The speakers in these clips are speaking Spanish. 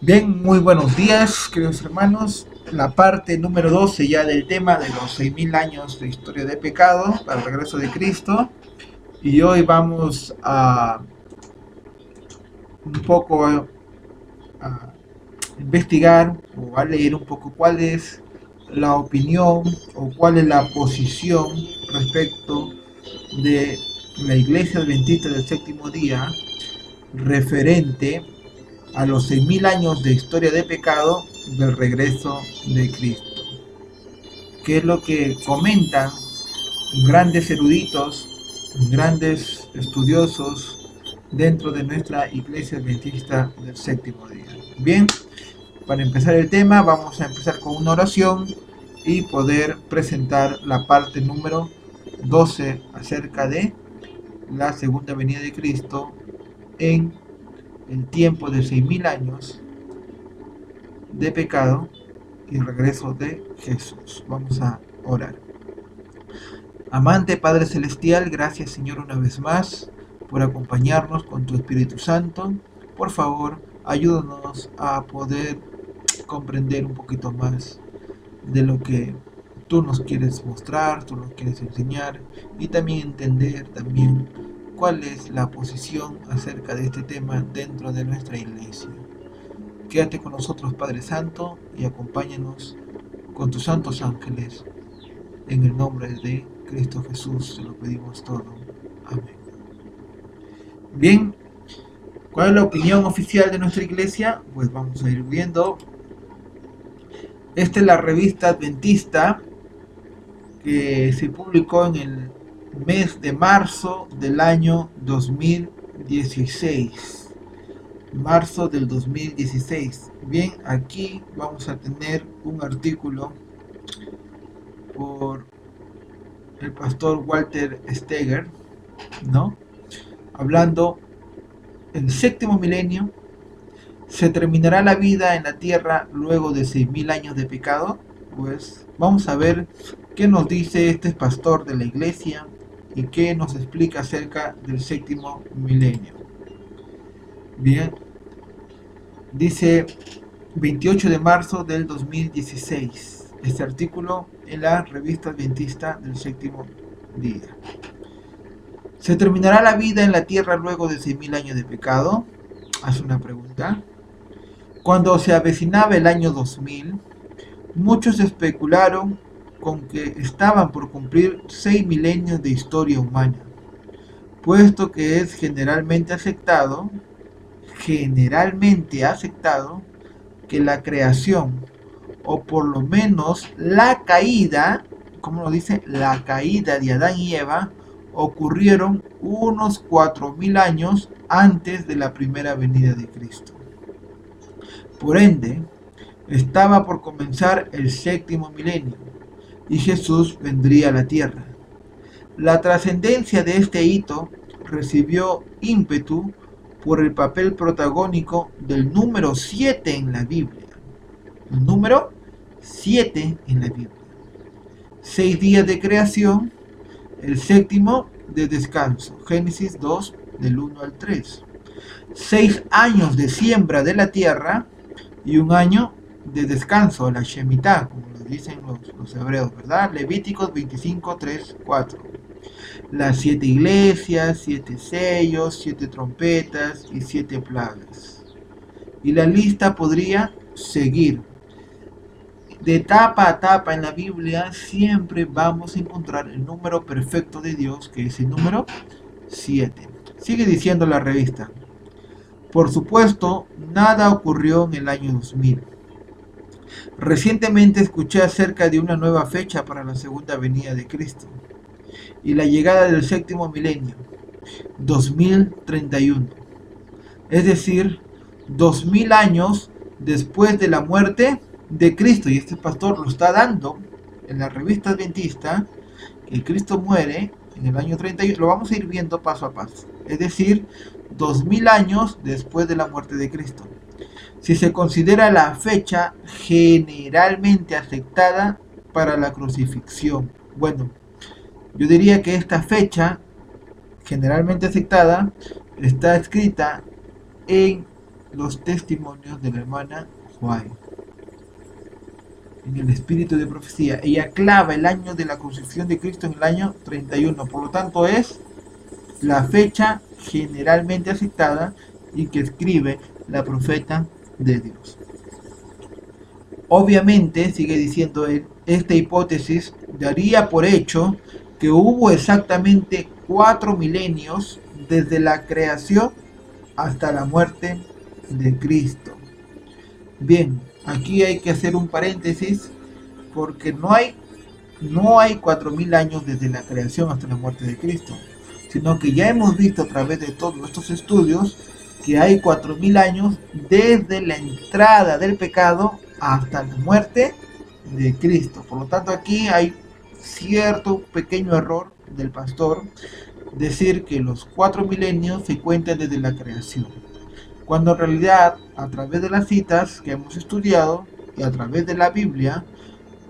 Bien, muy buenos días, queridos hermanos. La parte número 12 ya del tema de los 6000 años de historia de pecado para el regreso de Cristo. Y hoy vamos a un poco a investigar o a leer un poco cuál es la opinión o cuál es la posición respecto de la Iglesia Adventista del Séptimo Día referente a los 6000 años de historia de pecado del regreso de Cristo. ¿Qué es lo que comentan grandes eruditos, grandes estudiosos dentro de nuestra Iglesia Adventista del Séptimo Día? Bien, para empezar el tema vamos a empezar con una oración y poder presentar la parte número 12 acerca de la segunda venida de Cristo en el tiempo de 6000 años de pecado y regreso de Jesús. Vamos a orar. Amante Padre Celestial, gracias Señor una vez más por acompañarnos con tu Espíritu Santo. Por favor, ayúdanos a poder comprender un poquito más de lo que tú nos quieres mostrar, tú nos quieres enseñar y también entender también cuál es la posición acerca de este tema dentro de nuestra iglesia. Quédate con nosotros, Padre Santo, y acompáñanos con tus santos ángeles. En el nombre de Cristo Jesús te lo pedimos todo. Amén. Bien, ¿cuál es la opinión oficial de nuestra iglesia? Pues vamos a ir viendo. Esta es la revista adventista que se publicó en el mes de marzo del año 2016. Marzo del 2016. Bien, aquí vamos a tener un artículo por el pastor Walter Steger, ¿no? Hablando, el séptimo milenio, ¿se terminará la vida en la tierra luego de 6000 años de pecado? Pues vamos a ver qué nos dice este pastor de la iglesia y qué nos explica acerca del séptimo milenio. Bien, dice 28 de marzo del 2016, este artículo en la revista adventista del séptimo día. ¿Se terminará la vida en la tierra luego de 6000 años de pecado? Hace una pregunta. Cuando se avecinaba el año 2000, muchos especularon con que estaban por cumplir 6 milenios de historia humana, puesto que es generalmente aceptado que la creación, o por lo menos la caída, como lo dice, la caída de Adán y Eva, ocurrieron unos 4000 años antes de la primera venida de Cristo. Por ende, estaba por comenzar el séptimo milenio y Jesús vendría a la tierra. La trascendencia de este hito recibió ímpetu por el papel protagónico del número 7 en la Biblia. El número 7 en la Biblia. 6 días de creación, el séptimo de descanso. Génesis 2, del 1 al 3. 6 años de siembra de la tierra y un año de descanso, la Shemitah, como lo dicen los hebreos, ¿verdad? Levíticos 25, 3, 4. Las 7 iglesias, 7 sellos, 7 trompetas y 7 plagas. Y la lista podría seguir. De etapa a etapa en la Biblia siempre vamos a encontrar el número perfecto de Dios, que es el número 7. Sigue diciendo la revista. Por supuesto, nada ocurrió en el año 2000. Recientemente escuché acerca de una nueva fecha para la segunda venida de Cristo y la llegada del séptimo milenio, 2031. Es decir, 2000 años después de la muerte de Cristo. Y este pastor lo está dando en la revista adventista, que Cristo muere en el año 31. Lo vamos a ir viendo paso a paso. Es decir, 2000 años después de la muerte de Cristo. Si se considera la fecha generalmente aceptada para la crucifixión. Bueno, yo diría que esta fecha generalmente aceptada está escrita en los testimonios de la hermana White. En el espíritu de profecía, ella clava el año de la crucifixión de Cristo en el año 31. Por lo tanto, es la fecha generalmente aceptada y que escribe la profeta de Dios. Obviamente, sigue diciendo él, esta hipótesis daría por hecho que hubo exactamente 4 milenios desde la creación hasta la muerte de Cristo. Bien, aquí hay que hacer un paréntesis porque no hay 4000 años desde la creación hasta la muerte de Cristo, sino que ya hemos visto a través de todos estos estudios que hay 4000 años desde la entrada del pecado hasta la muerte de Cristo. Por lo tanto, aquí hay cierto pequeño error del pastor decir que los 4 milenios se cuentan desde la creación, cuando en realidad, a través de las citas que hemos estudiado y a través de la Biblia,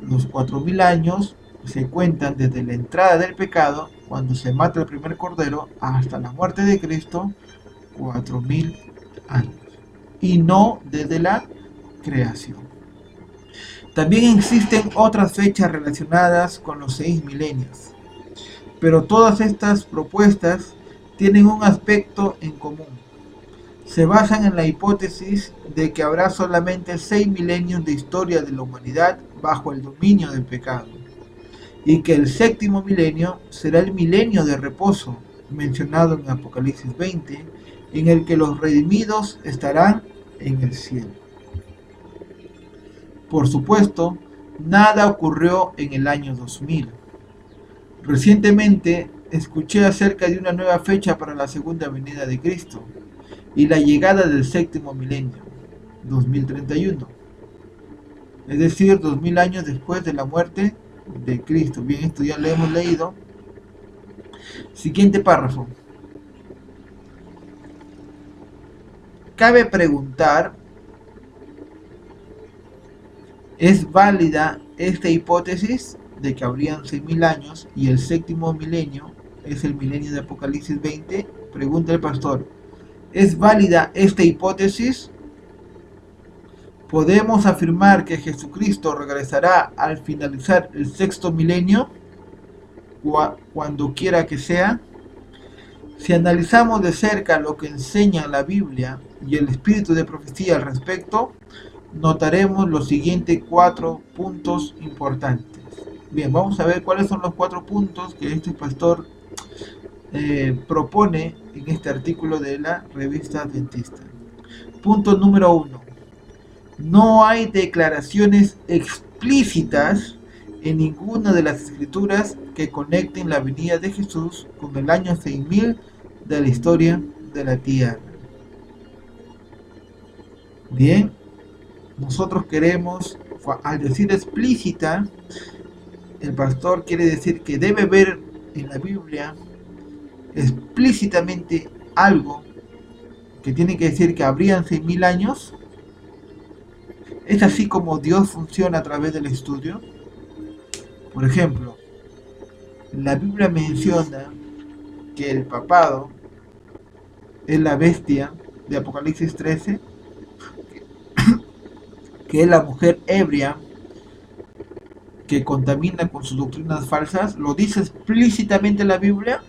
los 4000 años se cuentan desde la entrada del pecado, cuando se mata el primer cordero, hasta la muerte de Cristo, 4000 años, y no desde la creación. También existen otras fechas relacionadas con los 6 milenios, pero todas estas propuestas tienen un aspecto en común. Se basan en la hipótesis de que habrá solamente 6 milenios de historia de la humanidad bajo el dominio del pecado, y que el séptimo milenio será el milenio de reposo, mencionado en Apocalipsis 20, en el que los redimidos estarán en el cielo. Por supuesto, nada ocurrió en el año 2000. Recientemente escuché acerca de una nueva fecha para la segunda venida de Cristo y la llegada del séptimo milenio, 2031. Es decir, 2000 años después de la muerte de Cristo. Bien, esto ya lo hemos leído. Siguiente párrafo. Cabe preguntar, ¿es válida esta hipótesis de que habrían 6000 años y el séptimo milenio es el milenio de Apocalipsis 20? Pregunta el pastor. ¿Es válida esta hipótesis? ¿Podemos afirmar que Jesucristo regresará al finalizar el sexto milenio? Cuando quiera que sea. Si analizamos de cerca lo que enseña la Biblia y el espíritu de profecía al respecto, notaremos los siguientes 4 puntos importantes. Bien, vamos a ver cuáles son los 4 puntos que este pastor propone en este artículo de la revista Adventista. Punto número 1. No hay declaraciones explícitas en ninguna de las escrituras que conecten la venida de Jesús con el año 6000 de la historia de la tierra. Bien, nosotros queremos, al decir explícita, el pastor quiere decir que debe ver en la Biblia explícitamente algo que tiene que decir que habrían 6000 años. ¿Es así como Dios funciona a través del estudio? Por ejemplo, la Biblia menciona que el papado es la bestia de Apocalipsis 13, que es la mujer ebria que contamina con sus doctrinas falsas. ¿Lo dice explícitamente la Biblia?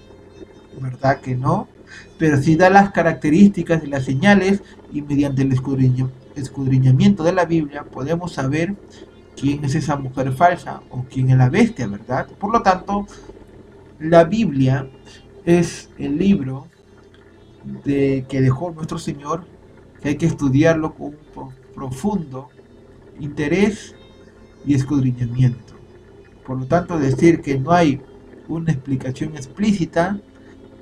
¿Verdad que no? Pero sí da las características y las señales, y mediante el escudriñamiento de la Biblia podemos saber quién es esa mujer falsa o quién es la bestia, ¿verdad? Por lo tanto, la Biblia es el libro que dejó nuestro Señor, que hay que estudiarlo con un profundo interés y escudriñamiento. Por lo tanto, decir que no hay una explicación explícita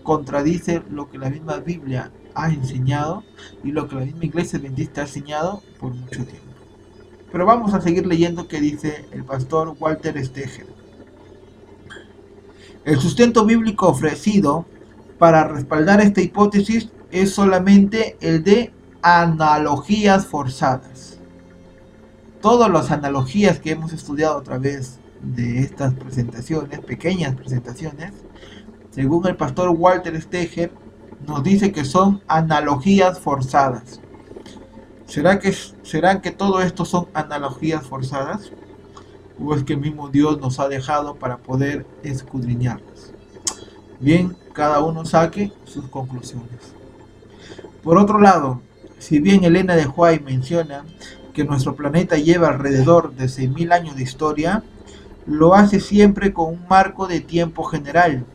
contradice lo que la misma Biblia ha enseñado y lo que la misma Iglesia Adventista ha enseñado por mucho tiempo. Pero vamos a seguir leyendo qué dice el pastor Walter Steger. El sustento bíblico ofrecido para respaldar esta hipótesis es solamente el de analogías forzadas. Todas las analogías que hemos estudiado a través de estas presentaciones, pequeñas presentaciones, según el pastor Walter Steger, nos dice que son analogías forzadas. ¿Será que todo esto son analogías forzadas? ¿O es que el mismo Dios nos ha dejado para poder escudriñarlas? Bien, cada uno saque sus conclusiones. Por otro lado, si bien Elena de White menciona que nuestro planeta lleva alrededor de 6.000 años de historia, lo hace siempre con un marco de tiempo general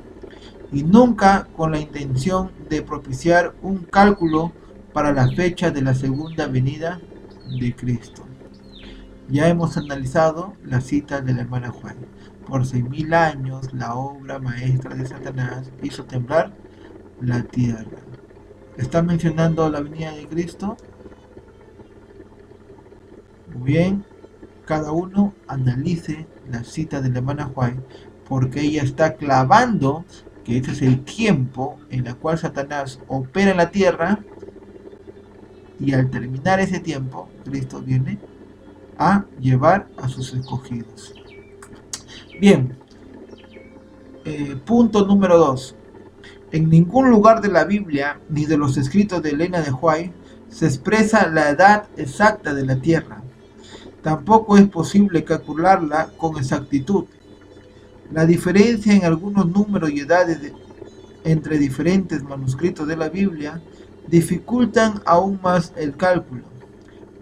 y nunca con la intención de propiciar un cálculo para la fecha de la segunda venida de Cristo. Ya hemos analizado la cita de la hermana Juan. Por 6.000 años la obra maestra de Satanás hizo temblar la tierra. ¿Está mencionando la venida de Cristo? Muy bien, cada uno analice la cita de la hermana Juan, porque ella está clavando que ese es el tiempo en el cual Satanás opera en la tierra, y al terminar ese tiempo, Cristo viene a llevar a sus escogidos. Bien, punto número 2. En ningún lugar de la Biblia ni de los escritos de Elena de White se expresa la edad exacta de la Tierra. Tampoco es posible calcularla con exactitud. La diferencia en algunos números y edades entre diferentes manuscritos de la Biblia dificultan aún más el cálculo.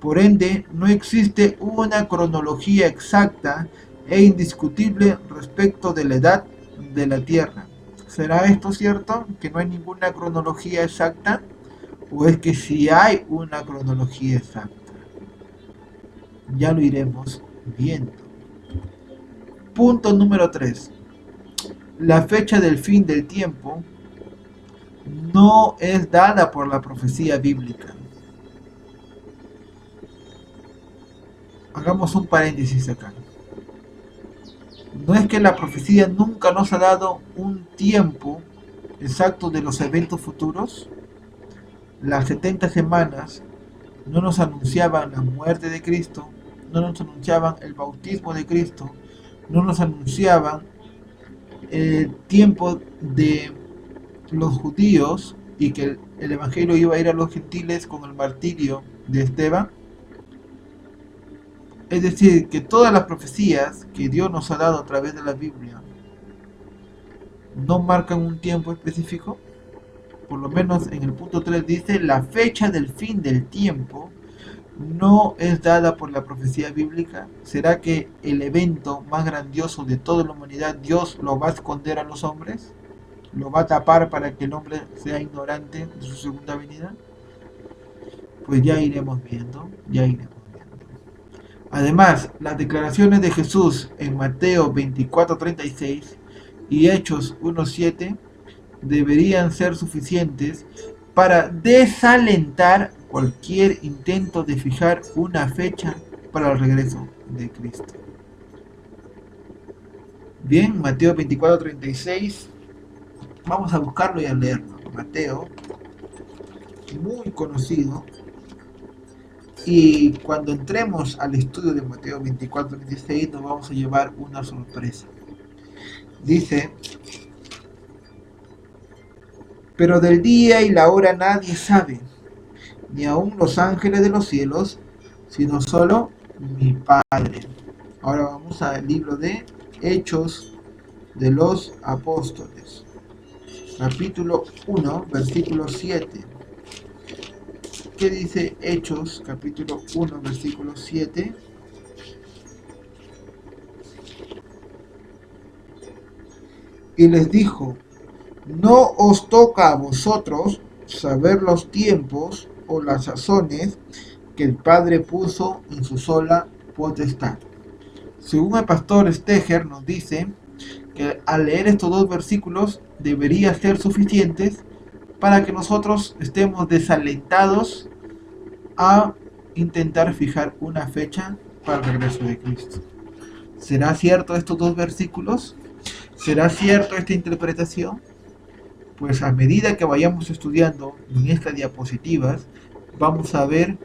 Por ende, no existe una cronología exacta e indiscutible respecto de la edad de la Tierra. ¿Será esto cierto? ¿Que no hay ninguna cronología exacta? ¿O es que sí hay una cronología exacta? Ya lo iremos viendo. Punto número 3. La fecha del fin del tiempo no es dada por la profecía bíblica. Hagamos un paréntesis acá. No es que la profecía nunca nos ha dado un tiempo exacto de los eventos futuros. Las 70 semanas no nos anunciaban la muerte de Cristo, no nos anunciaban el bautismo de Cristo, no nos anunciaban el tiempo de los judíos y que el evangelio iba a ir a los gentiles con el martirio de Esteban. Es decir, que todas las profecías que Dios nos ha dado a través de la Biblia no marcan un tiempo específico. Por lo menos en el punto 3 dice: la fecha del fin del tiempo no es dada por la profecía bíblica. ¿Será que el evento más grandioso de toda la humanidad Dios lo va a esconder a los hombres? ¿Lo va a tapar para que el hombre sea ignorante de su segunda venida? Pues ya iremos viendo, ya iremos viendo. Además, las declaraciones de Jesús en Mateo 24:36 y Hechos 1:7 deberían ser suficientes para desalentar cualquier intento de fijar una fecha para el regreso de Cristo. Bien, Mateo 24:36. Vamos a buscarlo y a leerlo. Mateo, muy conocido. Y cuando entremos al estudio de Mateo 24:36 nos vamos a llevar una sorpresa. Dice: pero del día y la hora nadie sabe, ni aun los ángeles de los cielos, sino solo mi Padre. Ahora vamos al libro de Hechos de los Apóstoles, capítulo 1, versículo 7. ¿Qué dice Hechos, capítulo 1, versículo 7? Y les dijo: no os toca a vosotros saber los tiempos o las sazones que el Padre puso en su sola potestad. Según el pastor Steger nos dice que al leer estos dos versículos debería ser suficientes para que nosotros estemos desalentados a intentar fijar una fecha para el regreso de Cristo. ¿Será cierto estos dos versículos? ¿Será cierto esta interpretación? Pues a medida que vayamos estudiando en estas diapositivas, vamos a ver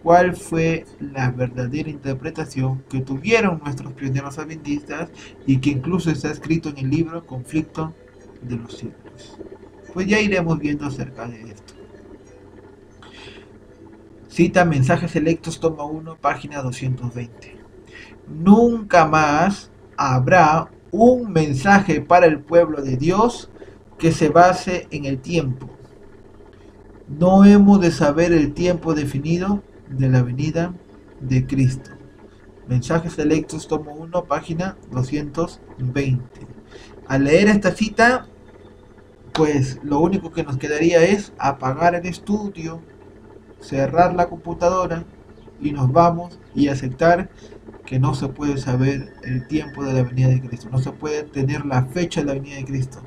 cuál fue la verdadera interpretación que tuvieron nuestros pioneros adventistas y que incluso está escrito en el libro Conflicto de los Siglos. Pues ya iremos viendo acerca de esto. Cita Mensajes Selectos, toma 1, página 220. Nunca más habrá un mensaje para el pueblo de Dios que se base en el tiempo. No hemos de saber el tiempo definido de la venida de Cristo. Mensajes Selectos, tomo 1, página 220. Al leer esta cita, pues lo único que nos quedaría es apagar el estudio, cerrar la computadora y nos vamos y aceptar que no se puede saber el tiempo de la venida de Cristo, no se puede tener la fecha de la venida de Cristo.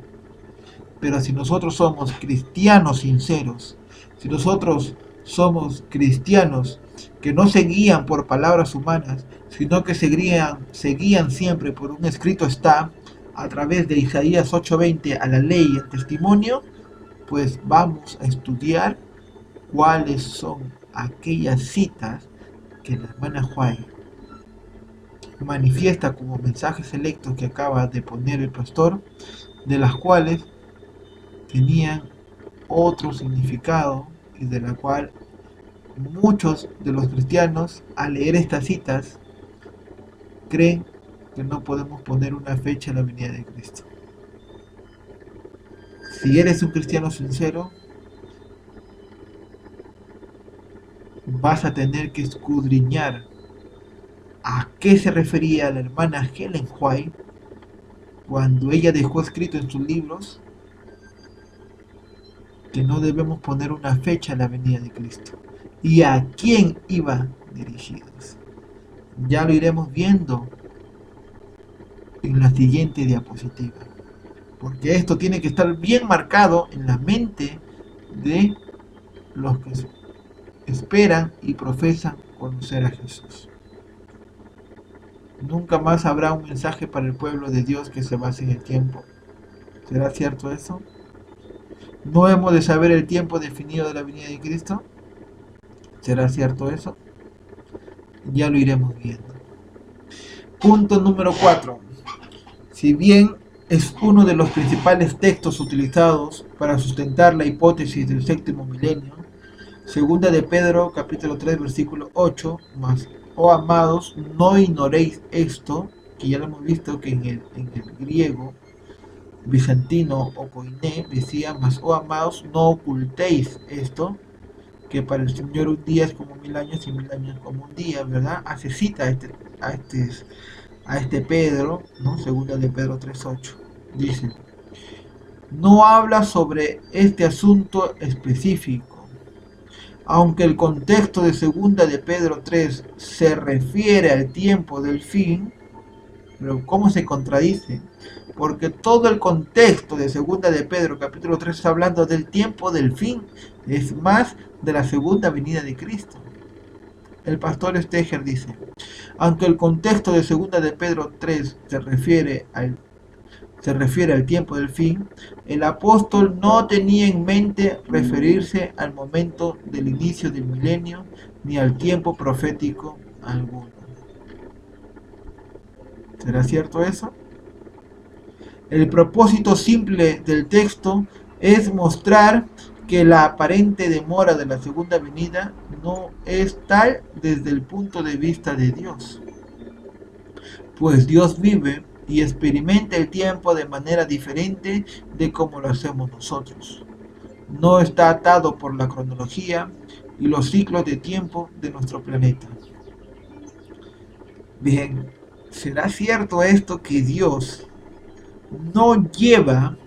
Pero si nosotros somos cristianos sinceros, si nosotros somos cristianos que no se guían por palabras humanas, sino que se guían siempre por un escrito está, a través de Isaías 8:20 a la ley y el testimonio, pues vamos a estudiar cuáles son aquellas citas que la hermana White manifiesta como mensajes selectos que acaba de poner el pastor, de las cuales tenían otro significado y de la cual muchos de los cristianos al leer estas citas creen que no podemos poner una fecha en la venida de Cristo. Si eres un cristiano sincero, vas a tener que escudriñar a qué se refería la hermana Ellen White cuando ella dejó escrito en sus libros que no debemos poner una fecha en la venida de Cristo y a quién iba dirigidos. Ya lo iremos viendo en la siguiente diapositiva, porque esto tiene que estar bien marcado en la mente de los que esperan y profesan conocer a Jesús. Nunca más habrá un mensaje para el pueblo de Dios que se base en el tiempo. ¿Será cierto eso? ¿No hemos de saber el tiempo definido de la venida de Cristo? ¿Será cierto eso? Ya lo iremos viendo. Punto número 4. Si bien es uno de los principales textos utilizados para sustentar la hipótesis del séptimo milenio, segunda de Pedro, capítulo 3, versículo 8, más, oh amados, no ignoréis esto, que ya lo hemos visto que en el griego bizantino o koiné decía, mas, oh amados, no ocultéis esto, que para el Señor un día es como 1000 años y 1000 años como un día, ¿verdad? Hace cita a este Pedro, ¿no? Segunda de Pedro 3:8. Dice, no habla sobre este asunto específico, aunque el contexto de segunda de Pedro 3 se refiere al tiempo del fin, pero ¿cómo se contradice? Porque todo el contexto de segunda de Pedro capítulo 3 está hablando del tiempo del fin, es más de la segunda venida de Cristo. El pastor Steger dice, aunque el contexto de segunda de Pedro 3 se refiere al tiempo del fin, el apóstol no tenía en mente referirse al momento del inicio del milenio ni al tiempo profético alguno. ¿Será cierto eso? El propósito simple del texto es mostrar que la aparente demora de la segunda venida no es tal desde el punto de vista de Dios, pues Dios vive y experimenta el tiempo de manera diferente de como lo hacemos nosotros. No está atado por la cronología y los ciclos de tiempo de nuestro planeta. Bien, ¿será cierto esto que Dios no lleva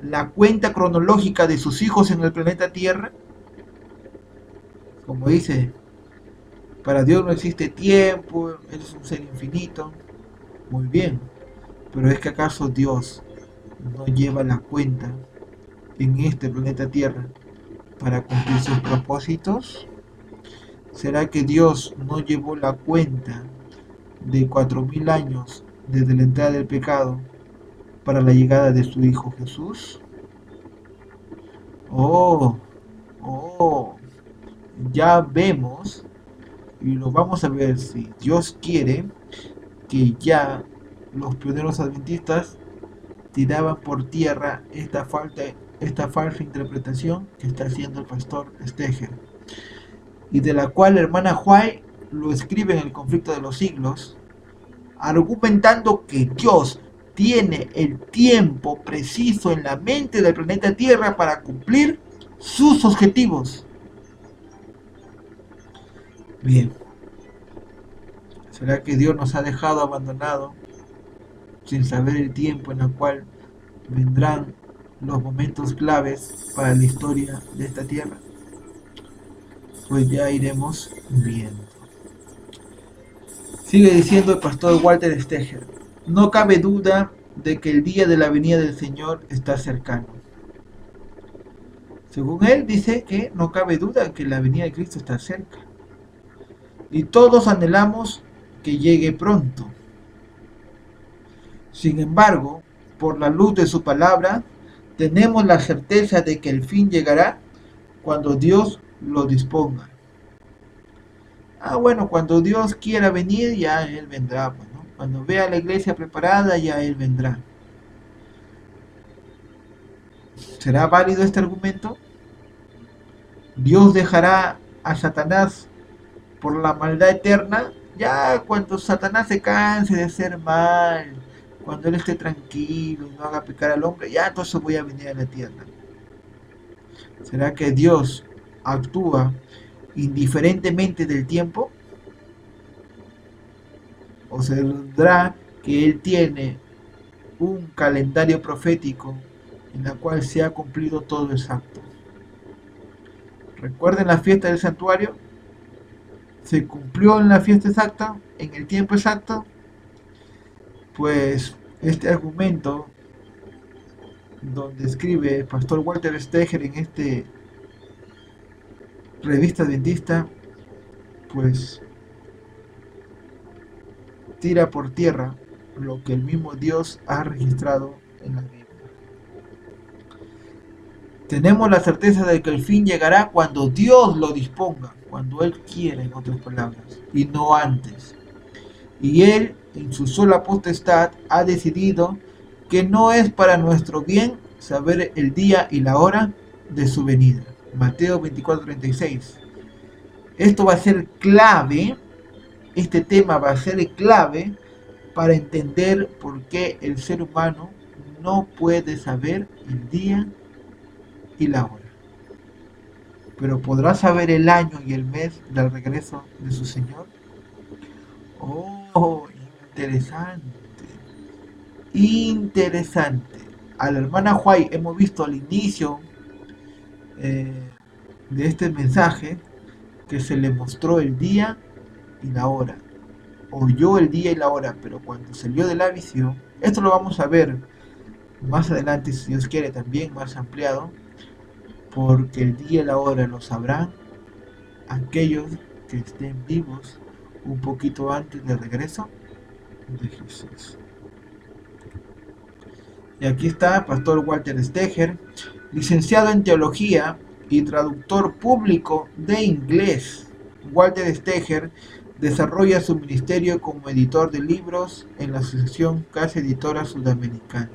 la cuenta cronológica de sus hijos en el planeta Tierra? Como dice, para Dios no existe tiempo, Él es un ser infinito. Muy bien, pero ¿es que acaso Dios no lleva la cuenta en este planeta Tierra para cumplir sus propósitos? ¿Será que Dios no llevó la cuenta de 4000 años desde la entrada del pecado para la llegada de su Hijo Jesús? Oh, ya vemos y lo vamos a ver si Dios quiere que ya los pioneros adventistas tiraban por tierra esta falsa interpretación que está haciendo el pastor Steger. y de la cual la hermana White lo escribe en El conflicto de los siglos, argumentando que Dios tiene el tiempo preciso en la mente del planeta Tierra para cumplir sus objetivos. Bien, ¿será que Dios nos ha dejado abandonado sin saber el tiempo en el cual vendrán los momentos claves para la historia de esta tierra? Pues ya iremos viendo. Sigue diciendo el pastor Walter Steger: no cabe duda de que el día de la venida del Señor está cercano. Según él, dice que no cabe duda que la venida de Cristo está cerca. Y todos anhelamos que llegue pronto. Sin embargo, por la luz de su palabra, tenemos la certeza de que el fin llegará cuando Dios lo disponga. Bueno, cuando Dios quiera venir, ya Él vendrá, pues, ¿no? Cuando vea la iglesia preparada, ya Él vendrá. ¿Será válido este argumento? ¿Dios dejará a Satanás por la maldad eterna? Ya cuando Satanás se canse de ser mal, cuando él esté tranquilo y no haga pecar al hombre, ya entonces voy a venir a la tierra. ¿Será que Dios actúa indiferentemente del tiempo? ¿O será que Él tiene un calendario profético en el cual se ha cumplido todo exacto? ¿Recuerden la fiesta del santuario? ¿Se cumplió en la fiesta exacta? ¿En el tiempo exacto? Pues este argumento donde escribe el pastor Walter Steger en este revista adventista, pues tira por tierra lo que el mismo Dios ha registrado en la Biblia. Tenemos la certeza de que el fin llegará cuando Dios lo disponga, cuando Él quiera, en otras palabras, y no antes. Y Él, en su sola potestad, ha decidido que no es para nuestro bien saber el día y la hora de su venida. Mateo 24:36. Esto va a ser clave, este tema va a ser clave para entender por qué el ser humano no puede saber el día y la hora. Pero podrá saber el año y el mes del regreso de su Señor. Oh, interesante. Interesante. A la hermana White hemos visto al inicio de este mensaje que se le mostró el día y la hora. Oyó el día y la hora, pero cuando salió de la visión, esto lo vamos a ver más adelante, si Dios quiere, también más ampliado, porque el día y la hora lo sabrán aquellos que estén vivos un poquito antes del regreso de Jesús. Y aquí está Pastor Walter Steger, licenciado en teología y traductor público de inglés. Walter Steger desarrolla su ministerio como editor de libros en la Asociación Casa Editora Sudamericana.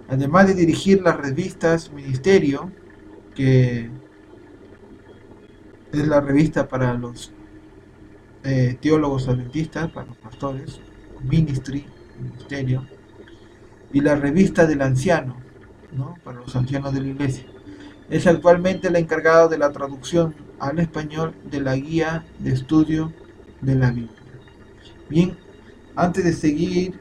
Además de dirigir las revistas Ministerio, que es la revista para los teólogos adventistas, para los pastores, Ministry, Ministerio, y la revista del anciano, ¿no? Para los ancianos de la iglesia. Es actualmente el encargado de la traducción al español de la guía de estudio de la Biblia. Bien, antes de seguir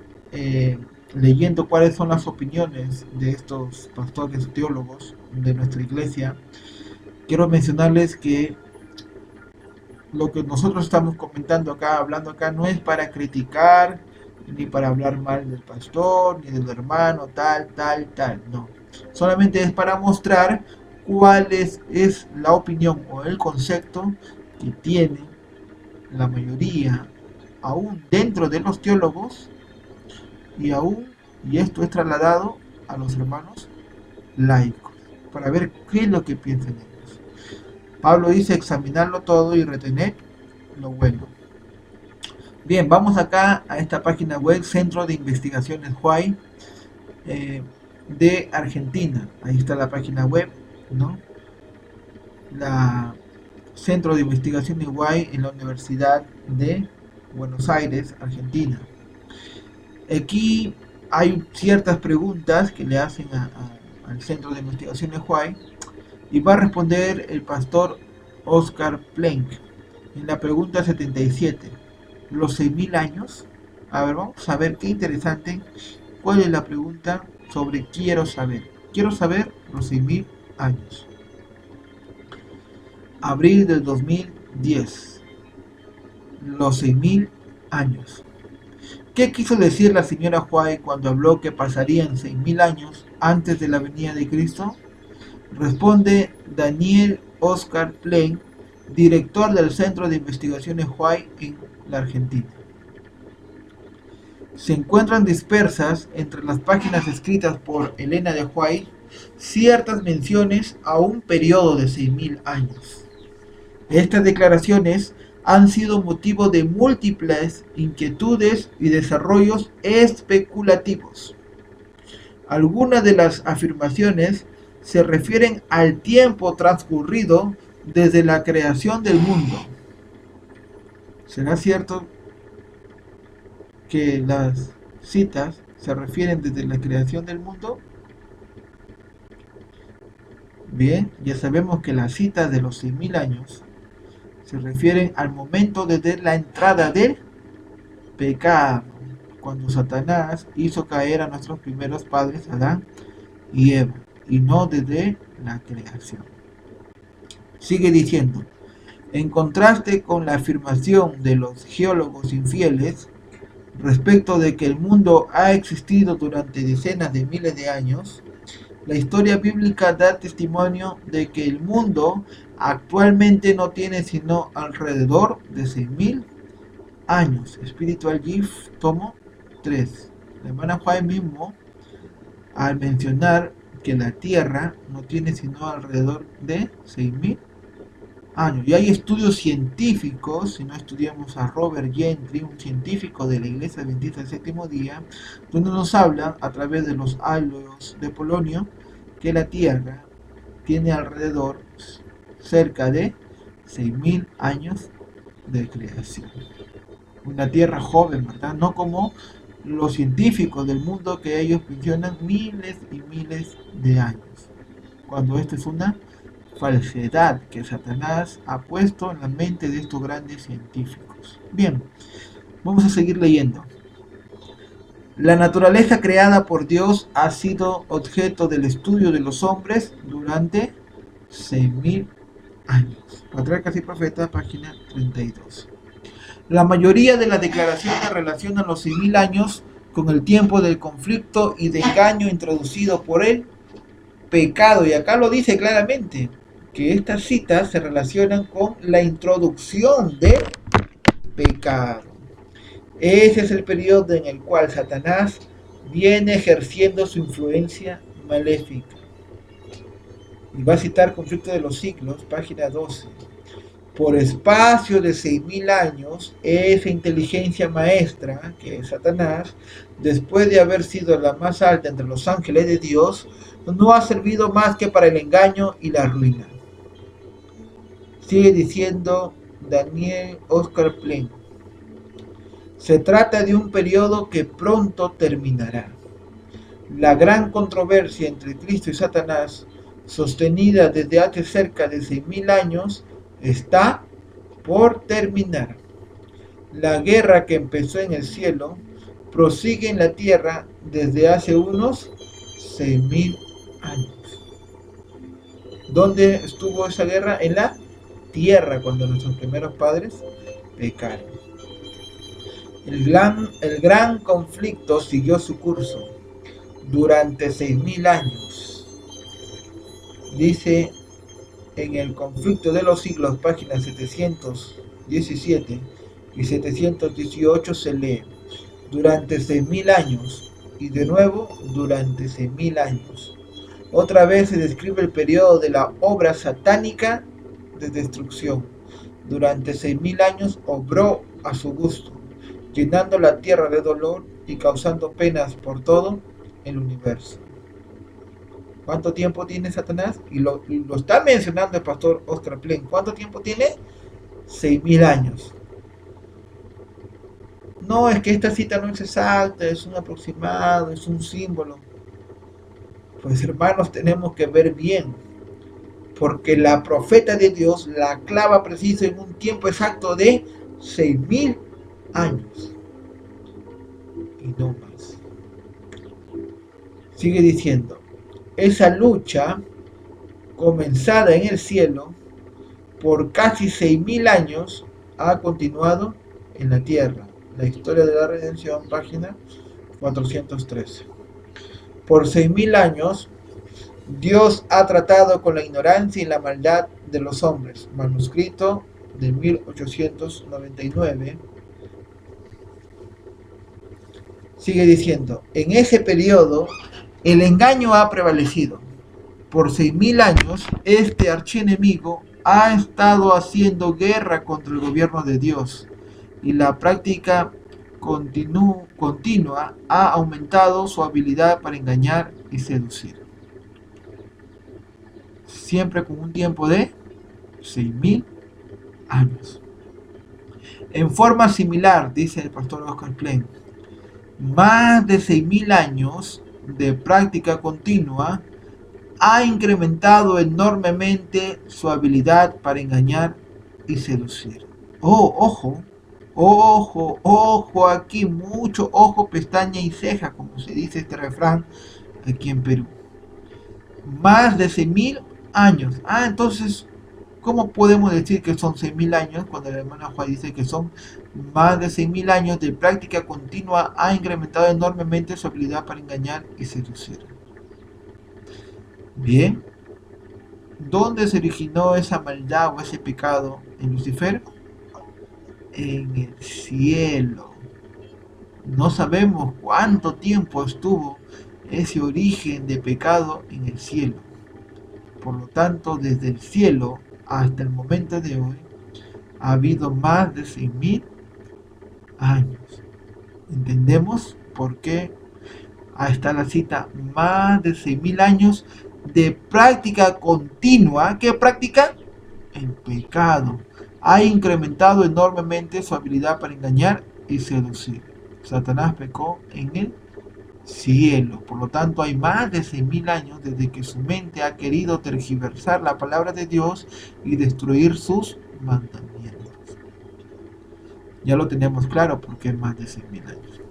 leyendo cuáles son las opiniones de estos pastores teólogos de nuestra iglesia, quiero mencionarles que lo que nosotros estamos comentando acá, hablando acá, no es para criticar, ni para hablar mal del pastor, ni del hermano, tal, no. Solamente es para mostrar cuál es la opinión o el concepto que tiene la mayoría, aún dentro de los teólogos, y esto es trasladado a los hermanos laicos, para ver qué es lo que piensan ellos. Pablo dice examinarlo todo y retener lo bueno. Bien, vamos acá a esta página web, Centro de Investigaciones White, de Argentina. Ahí está la página web, ¿no? Centro de Investigación Iguay en la Universidad de Buenos Aires, Argentina. Aquí hay ciertas preguntas que le hacen al Centro de Investigación Iguay y va a responder el pastor Oscar Plenk en la pregunta 77. ¿Los 6.000 años? A ver, vamos a ver qué interesante. ¿Cuál es la pregunta sobre quiero saber? Quiero saber los 6.000 años. Abril del 2010. Los 6.000 años. ¿Qué quiso decir la señora White cuando habló que pasarían 6.000 años antes de la venida de Cristo? Responde Daniel Oscar Plenk, director del Centro de Investigaciones White en la Argentina. Se encuentran dispersas entre las páginas escritas por Elena de White ciertas menciones a un periodo de 6.000 años. Estas declaraciones han sido motivo de múltiples inquietudes y desarrollos especulativos. Algunas de las afirmaciones se refieren al tiempo transcurrido desde la creación del mundo. ¿Será cierto que las citas se refieren desde la creación del mundo? Bien, ya sabemos que las citas de los 6.000 años se refieren al momento desde la entrada del pecado, cuando Satanás hizo caer a nuestros primeros padres, Adán y Eva, y no desde la creación. Sigue diciendo, en contraste con la afirmación de los geólogos infieles respecto de que el mundo ha existido durante decenas de miles de años, la historia bíblica da testimonio de que el mundo actualmente no tiene sino alrededor de 6.000 años. Spiritual Gift, tomo 3. La hermana Juan mismo, al mencionar que la Tierra no tiene sino alrededor de 6.000 años. Y hay estudios científicos, si no estudiamos a Robert Gentry, un científico de la Iglesia Adventista del Séptimo Día, donde nos habla a través de los áleuos de polonio que la Tierra tiene alrededor cerca de 6.000 años de creación. Una Tierra joven, ¿verdad? No como los científicos del mundo que ellos mencionan miles y miles de años, cuando esto es una falsedad que Satanás ha puesto en la mente de estos grandes científicos. Bien, vamos a seguir leyendo. La naturaleza creada por Dios ha sido objeto del estudio de los hombres durante 6.000 años. Patriarcas y Profetas, página 32. La mayoría de las declaraciones relacionan los 6.000 años con el tiempo del conflicto y de engaño introducido por el pecado. Y acá lo dice claramente, que estas citas se relacionan con la introducción del pecado. Ese es el periodo en el cual Satanás viene ejerciendo su influencia maléfica. Y va a citar Conflicto de los Siglos, página 12. Por espacio de 6.000 años, esa inteligencia maestra, que es Satanás, después de haber sido la más alta entre los ángeles de Dios, no ha servido más que para el engaño y la ruina. Sigue diciendo Daniel Oscar Plenk. Se trata de un periodo que pronto terminará. La gran controversia entre Cristo y Satanás, sostenida desde hace cerca de 6.000 años, está por terminar. La guerra que empezó en el cielo prosigue en la tierra desde hace unos 6.000 años. ¿Dónde estuvo esa guerra? En la tierra, cuando nuestros primeros padres pecaron. El gran conflicto siguió su curso durante 6.000 años. Dice en el Conflicto de los Siglos, páginas 717 y 718 se lee, durante 6.000 años, y de nuevo durante 6.000 años. Otra vez se describe el periodo de la obra satánica de destrucción. Durante 6.000 años obró a su gusto, llenando la tierra de dolor y causando penas por todo el universo. ¿Cuánto tiempo tiene Satanás? Y lo está mencionando el pastor Oscar Plen. ¿Cuánto tiempo tiene? 6.000 años. No, es que esta cita no es exacta, es un aproximado, es un símbolo. Pues hermanos, tenemos que ver bien, porque la profeta de Dios la clava preciso en un tiempo exacto de 6.000 años y no más. Sigue diciendo, esa lucha comenzada en el cielo por casi 6.000 años ha continuado en la tierra. La historia de la redención, página 413. Por 6.000 años Dios ha tratado con la ignorancia y la maldad de los hombres. Manuscrito de 1899. Sigue diciendo, en ese periodo el engaño ha prevalecido. Por 6.000 años este archienemigo ha estado haciendo guerra contra el gobierno de Dios y la práctica continua ha aumentado su habilidad para engañar y seducir. Siempre con un tiempo de 6.000 años. En forma similar, dice el pastor Oscar Klein, más de 6.000 años de práctica continua ha incrementado enormemente su habilidad para engañar y seducir. Ojo aquí, mucho ojo, pestaña y ceja, como se dice este refrán aquí en Perú. Más de 6.000 años. Entonces, ¿cómo podemos decir que son 6.000 años cuando la hermana Juan dice que son más de 6.000 años de práctica continua ha incrementado enormemente su habilidad para engañar y seducir? Bien, ¿dónde se originó esa maldad o ese pecado en Lucifer? En el cielo. No sabemos cuánto tiempo estuvo ese origen de pecado en el cielo. Por lo tanto, desde el cielo hasta el momento de hoy, ha habido más de 6.000 años. ¿Entendemos por qué? Ahí está la cita, más de 6.000 años de práctica continua. ¿Qué práctica? El pecado. Ha incrementado enormemente su habilidad para engañar y seducir. Satanás pecó en el cielo. Por lo tanto, hay más de 6.000 años desde que su mente ha querido tergiversar la palabra de Dios y destruir sus mandamientos. Ya lo tenemos claro porque es más de 6.000 años.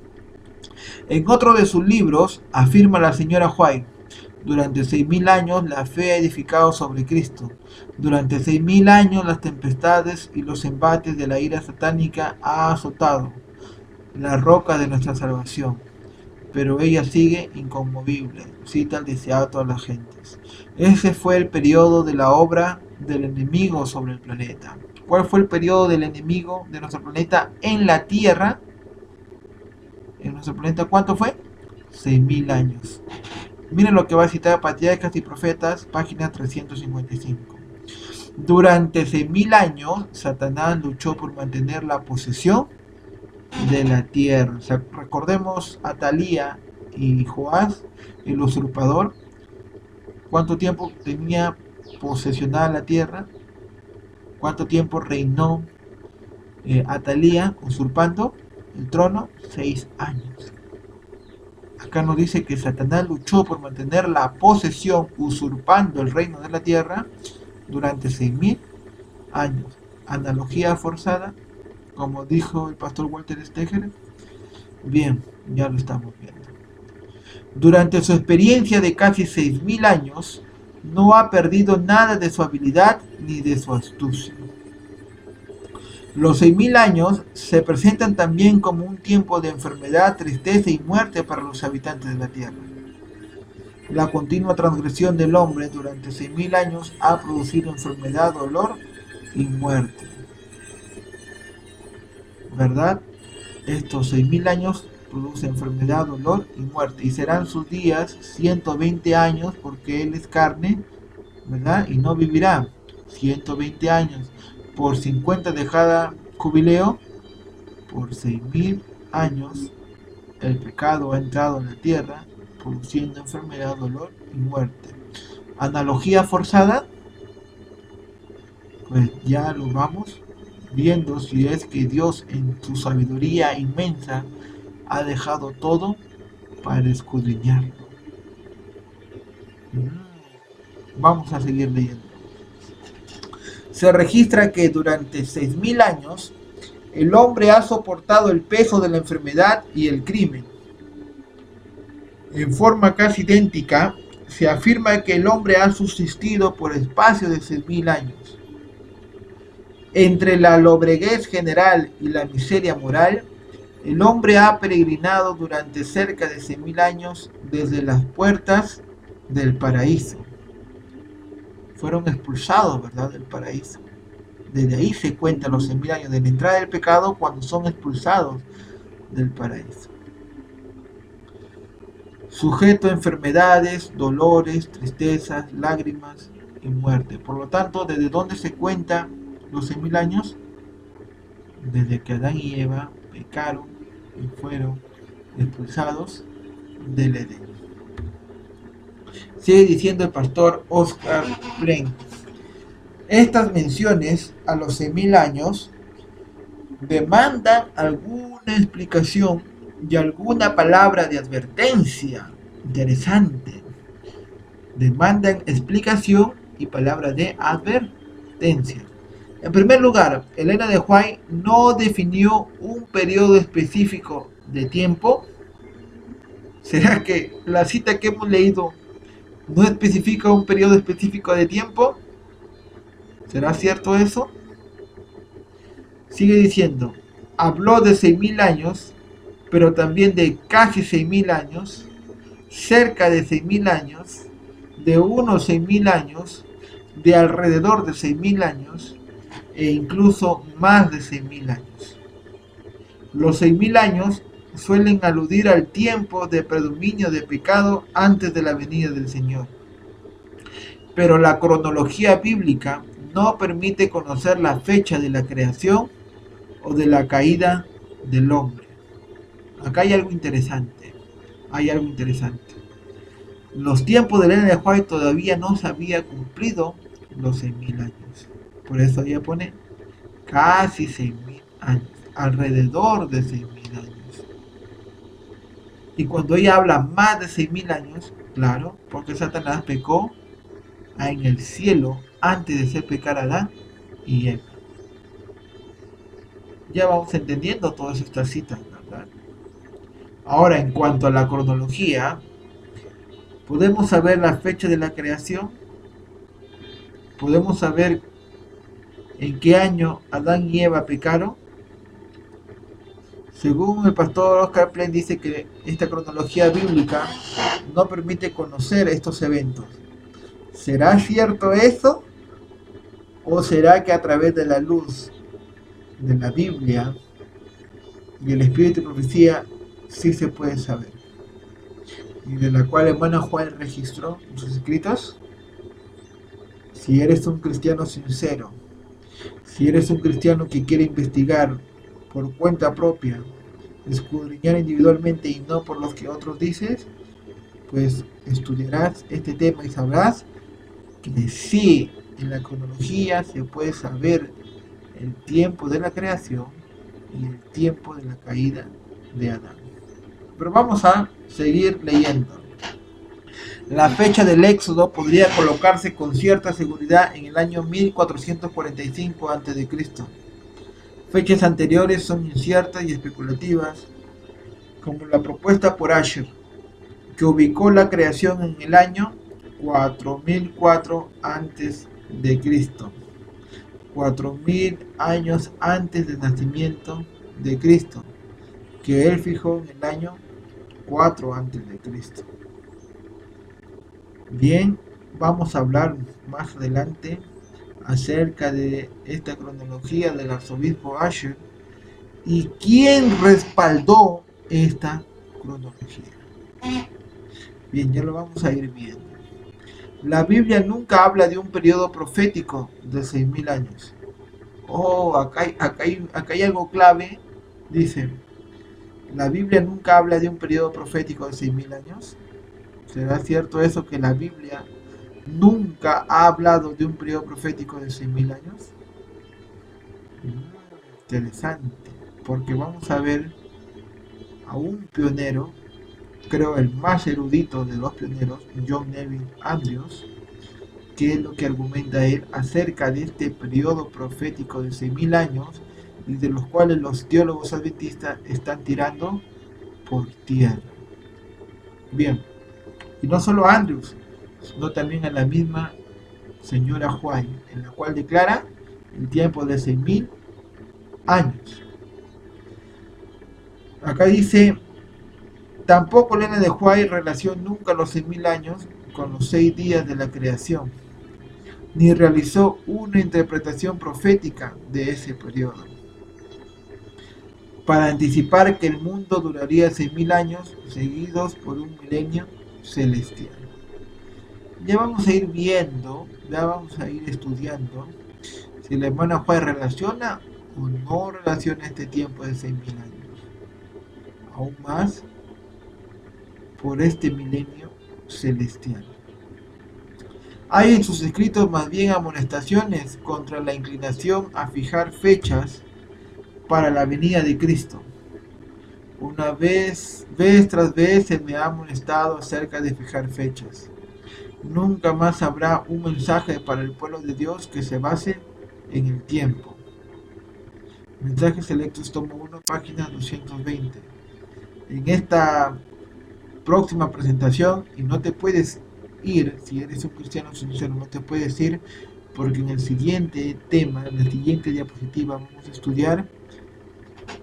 En otro de sus libros afirma la señora White, durante 6.000 años la fe ha edificado sobre Cristo. Durante 6.000 años las tempestades y los embates de la ira satánica ha azotado la roca de nuestra salvación. Pero ella sigue inconmovible, cita el deseado a todas las gentes. Ese fue el periodo de la obra del enemigo sobre el planeta. ¿Cuál fue el periodo del enemigo de nuestro planeta en la Tierra? En nuestro planeta, ¿cuánto fue? 6.000 años. Miren lo que va a citar Patriarcas y Profetas, página 355. Durante 6.000 años, Satanás luchó por mantener la posesión de la tierra. O sea, recordemos a Talía y Joás, el usurpador. ¿Cuánto tiempo tenía posesionada la tierra? ¿Cuánto tiempo reinó Atalía usurpando el trono? 6 años. Acá nos dice que Satanás luchó por mantener la posesión usurpando el reino de la tierra durante 6.000 años. Analogía forzada, como dijo el pastor Walter Steger. Bien, ya lo estamos viendo. Durante su experiencia de casi 6.000 años, no ha perdido nada de su habilidad ni de su astucia. Los 6.000 años se presentan también como un tiempo de enfermedad, tristeza y muerte para los habitantes de la tierra. La continua transgresión del hombre durante 6.000 años ha producido enfermedad, dolor y muerte. ¿Verdad? Estos 6.000 años producen enfermedad, dolor y muerte. Y serán sus días 120 años porque él es carne, ¿verdad? Y no vivirá 120 años. Por 50 de cada jubileo, por 6.000 años, el pecado ha entrado en la tierra, produciendo enfermedad, dolor y muerte. analogía forzada, pues ya lo vamos viendo si es que Dios en su sabiduría inmensa ha dejado todo para escudriñarlo. Vamos a seguir leyendo. Se registra que durante 6000 años el hombre ha soportado el peso de la enfermedad y el crimen. En forma casi idéntica, se afirma que el hombre ha subsistido por espacio de 6000 años. Entre la lobreguez general y la miseria moral, el hombre ha peregrinado durante cerca de 6000 años desde las puertas del paraíso. Fueron expulsados, ¿verdad?, del paraíso. Desde ahí se cuentan los 6000 años de la entrada del pecado cuando son expulsados del paraíso. Sujeto a enfermedades, dolores, tristezas, lágrimas y muerte. Por lo tanto, ¿desde dónde se cuenta los 6000 años? Desde que Adán y Eva pecaron y fueron expulsados del Edén. Sigue diciendo el pastor Oscar Prenk. Estas menciones a los 6000 años demandan alguna explicación y alguna palabra de advertencia. Interesante. Demandan explicación y palabra de advertencia. En primer lugar, Elena de White no definió un periodo específico de tiempo. ¿Será que la cita que hemos leído no especifica un periodo específico de tiempo? ¿Será cierto eso? Sigue diciendo, habló de 6000 años, pero también de casi 6000 años, cerca de 6000 años, de unos 6000 años, de alrededor de 6000 años, e incluso más de 6000 años. Los 6000 años suelen aludir al tiempo de predominio de pecado antes de la venida del Señor. Pero la cronología bíblica no permite conocer la fecha de la creación o de la caída del hombre. Acá hay algo interesante. Los tiempos de Elena de White todavía no se había cumplido los 6000 años. Por eso ella pone casi 6000 años, alrededor de 6000 años. Y cuando ella habla más de 6000 años, claro, porque Satanás pecó en el cielo antes de ser pecar Adán y Eva. Ya vamos entendiendo todas estas citas, ¿verdad? Ahora, en cuanto a la cronología, ¿podemos saber la fecha de la creación? ¿Podemos saber en qué año Adán y Eva pecaron? Según el pastor Oscar Plen dice que esta cronología bíblica no permite conocer estos eventos. ¿Será cierto eso? ¿O será que a través de la luz de la Biblia y el espíritu de profecía sí se puede saber? Y de la cual el hermano Juan registró en sus escritos. Si eres un cristiano sincero, si eres un cristiano que quiere investigar por cuenta propia, escudriñar individualmente y no por los que otros dices, pues estudiarás este tema y sabrás que sí, en la cronología se puede saber el tiempo de la creación y el tiempo de la caída de Adán. Pero vamos a seguir leyendo. La fecha del Éxodo podría colocarse con cierta seguridad en el año 1445 a.C. Fechas anteriores son inciertas y especulativas, como la propuesta por Asher, que ubicó la creación en el año 4004 a.C., 4000 años antes del nacimiento de Cristo, que él fijó en el año 4 a.C. Bien, vamos a hablar más adelante acerca de esta cronología del arzobispo Asher y quién respaldó esta cronología. Bien, ya lo vamos a ir viendo. La Biblia nunca habla de un periodo profético de 6000 años. Acá hay algo clave. Dice, la Biblia nunca habla de un periodo profético de 6000 años. ¿Será cierto eso que la Biblia nunca ha hablado de un periodo profético de 6.000 años? Interesante, porque vamos a ver a un pionero, creo el más erudito de los pioneros, John Neville Andrews, que es lo que argumenta él acerca de este periodo profético de 6.000 años y de los cuales los teólogos adventistas están tirando por tierra. Bien, y no solo a Andrews, sino también a la misma señora White, en la cual declara el tiempo de 6.000 años. Acá dice, tampoco Elena de White relacionó nunca los 6.000 años con los 6 días de la creación, ni realizó una interpretación profética de ese periodo, para anticipar que el mundo duraría 6.000 años seguidos por un milenio celestial. Ya vamos a ir viendo, ya vamos a ir estudiando si la hermana Juárez relaciona o no relaciona este tiempo de 6.000 años. Aún más por este milenio celestial. Hay en sus escritos más bien amonestaciones contra la inclinación a fijar fechas para la venida de Cristo. Una vez tras vez se me ha amonestado acerca de fijar fechas. Nunca más habrá un mensaje para el pueblo de Dios que se base en el tiempo. Mensajes selectos, tomo 1, página 220. En esta próxima presentación, y no te puedes ir, si eres un cristiano sincero, no te puedes ir, porque en el siguiente tema, en la siguiente diapositiva, vamos a estudiar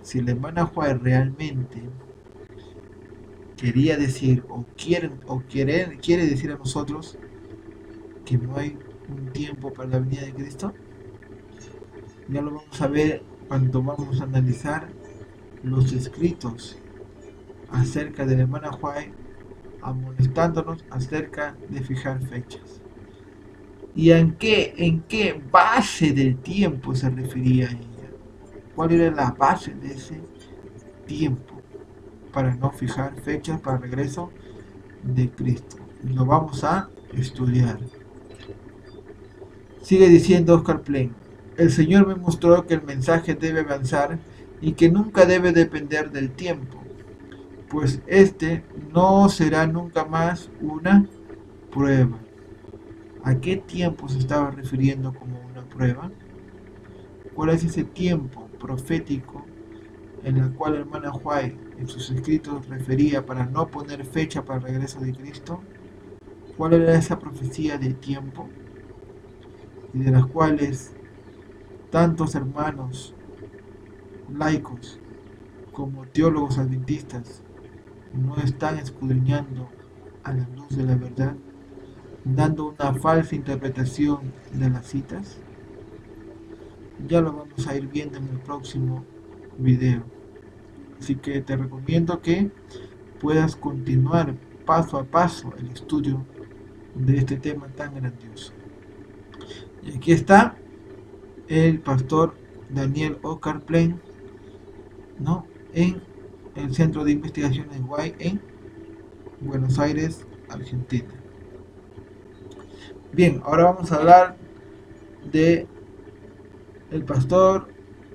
si la hermana Juárez realmente quería decir o quiere decir a nosotros que no hay un tiempo para la venida de Cristo. Ya lo vamos a ver cuando vamos a analizar los escritos acerca de la hermana White, amonestándonos acerca de fijar fechas. ¿Y en qué base del tiempo se refería a ella? ¿Cuál era la base de ese tiempo para no fijar fechas para el regreso de Cristo? Lo vamos a estudiar. Sigue diciendo Oscar Plain, el Señor me mostró que el mensaje debe avanzar y que nunca debe depender del tiempo, pues este no será nunca más una prueba. ¿A qué tiempo se estaba refiriendo como una prueba? ¿Cuál es ese tiempo profético en el cual la hermana White en sus escritos refería para no poner fecha para el regreso de Cristo? ¿Cuál era esa profecía de tiempo? Y de las cuales tantos hermanos laicos como teólogos adventistas no están escudriñando a la luz de la verdad, dando una falsa interpretación de las citas. Ya lo vamos a ir viendo en el próximo video. Así que te recomiendo que puedas continuar paso a paso el estudio de este tema tan grandioso. Y aquí está el pastor Daniel Oscar Plain, ¿no? En el Centro de Investigaciones White en Buenos Aires, Argentina. Bien, ahora vamos a hablar de el pastor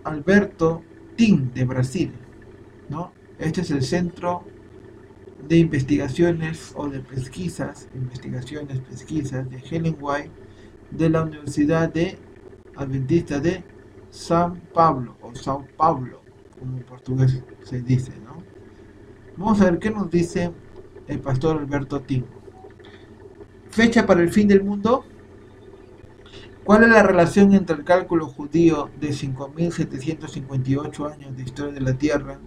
Alberto Tim de Brasil, ¿no? Este es el Centro de Investigaciones o de Pesquisas de Ellen White de la Universidad de Adventista de San Pablo o Sao Paulo, como en portugués se dice, ¿no? Vamos a ver qué nos dice el pastor Alberto Tim. Fecha para el fin del mundo. ¿Cuál es la relación entre el cálculo judío de 5.758 años de historia de la Tierra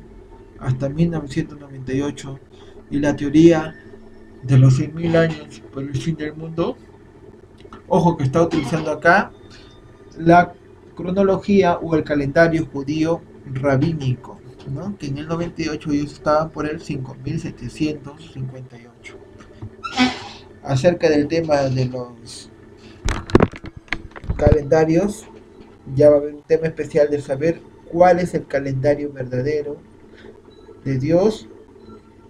hasta 1998 y la teoría de los 6.000 años para el fin del mundo? Ojo que está utilizando acá la cronología o el calendario judío rabínico, ¿no? Que en el 98 ellos estaban por el 5.758. Acerca del tema de los calendarios, ya va a haber un tema especial de saber cuál es el calendario verdadero de Dios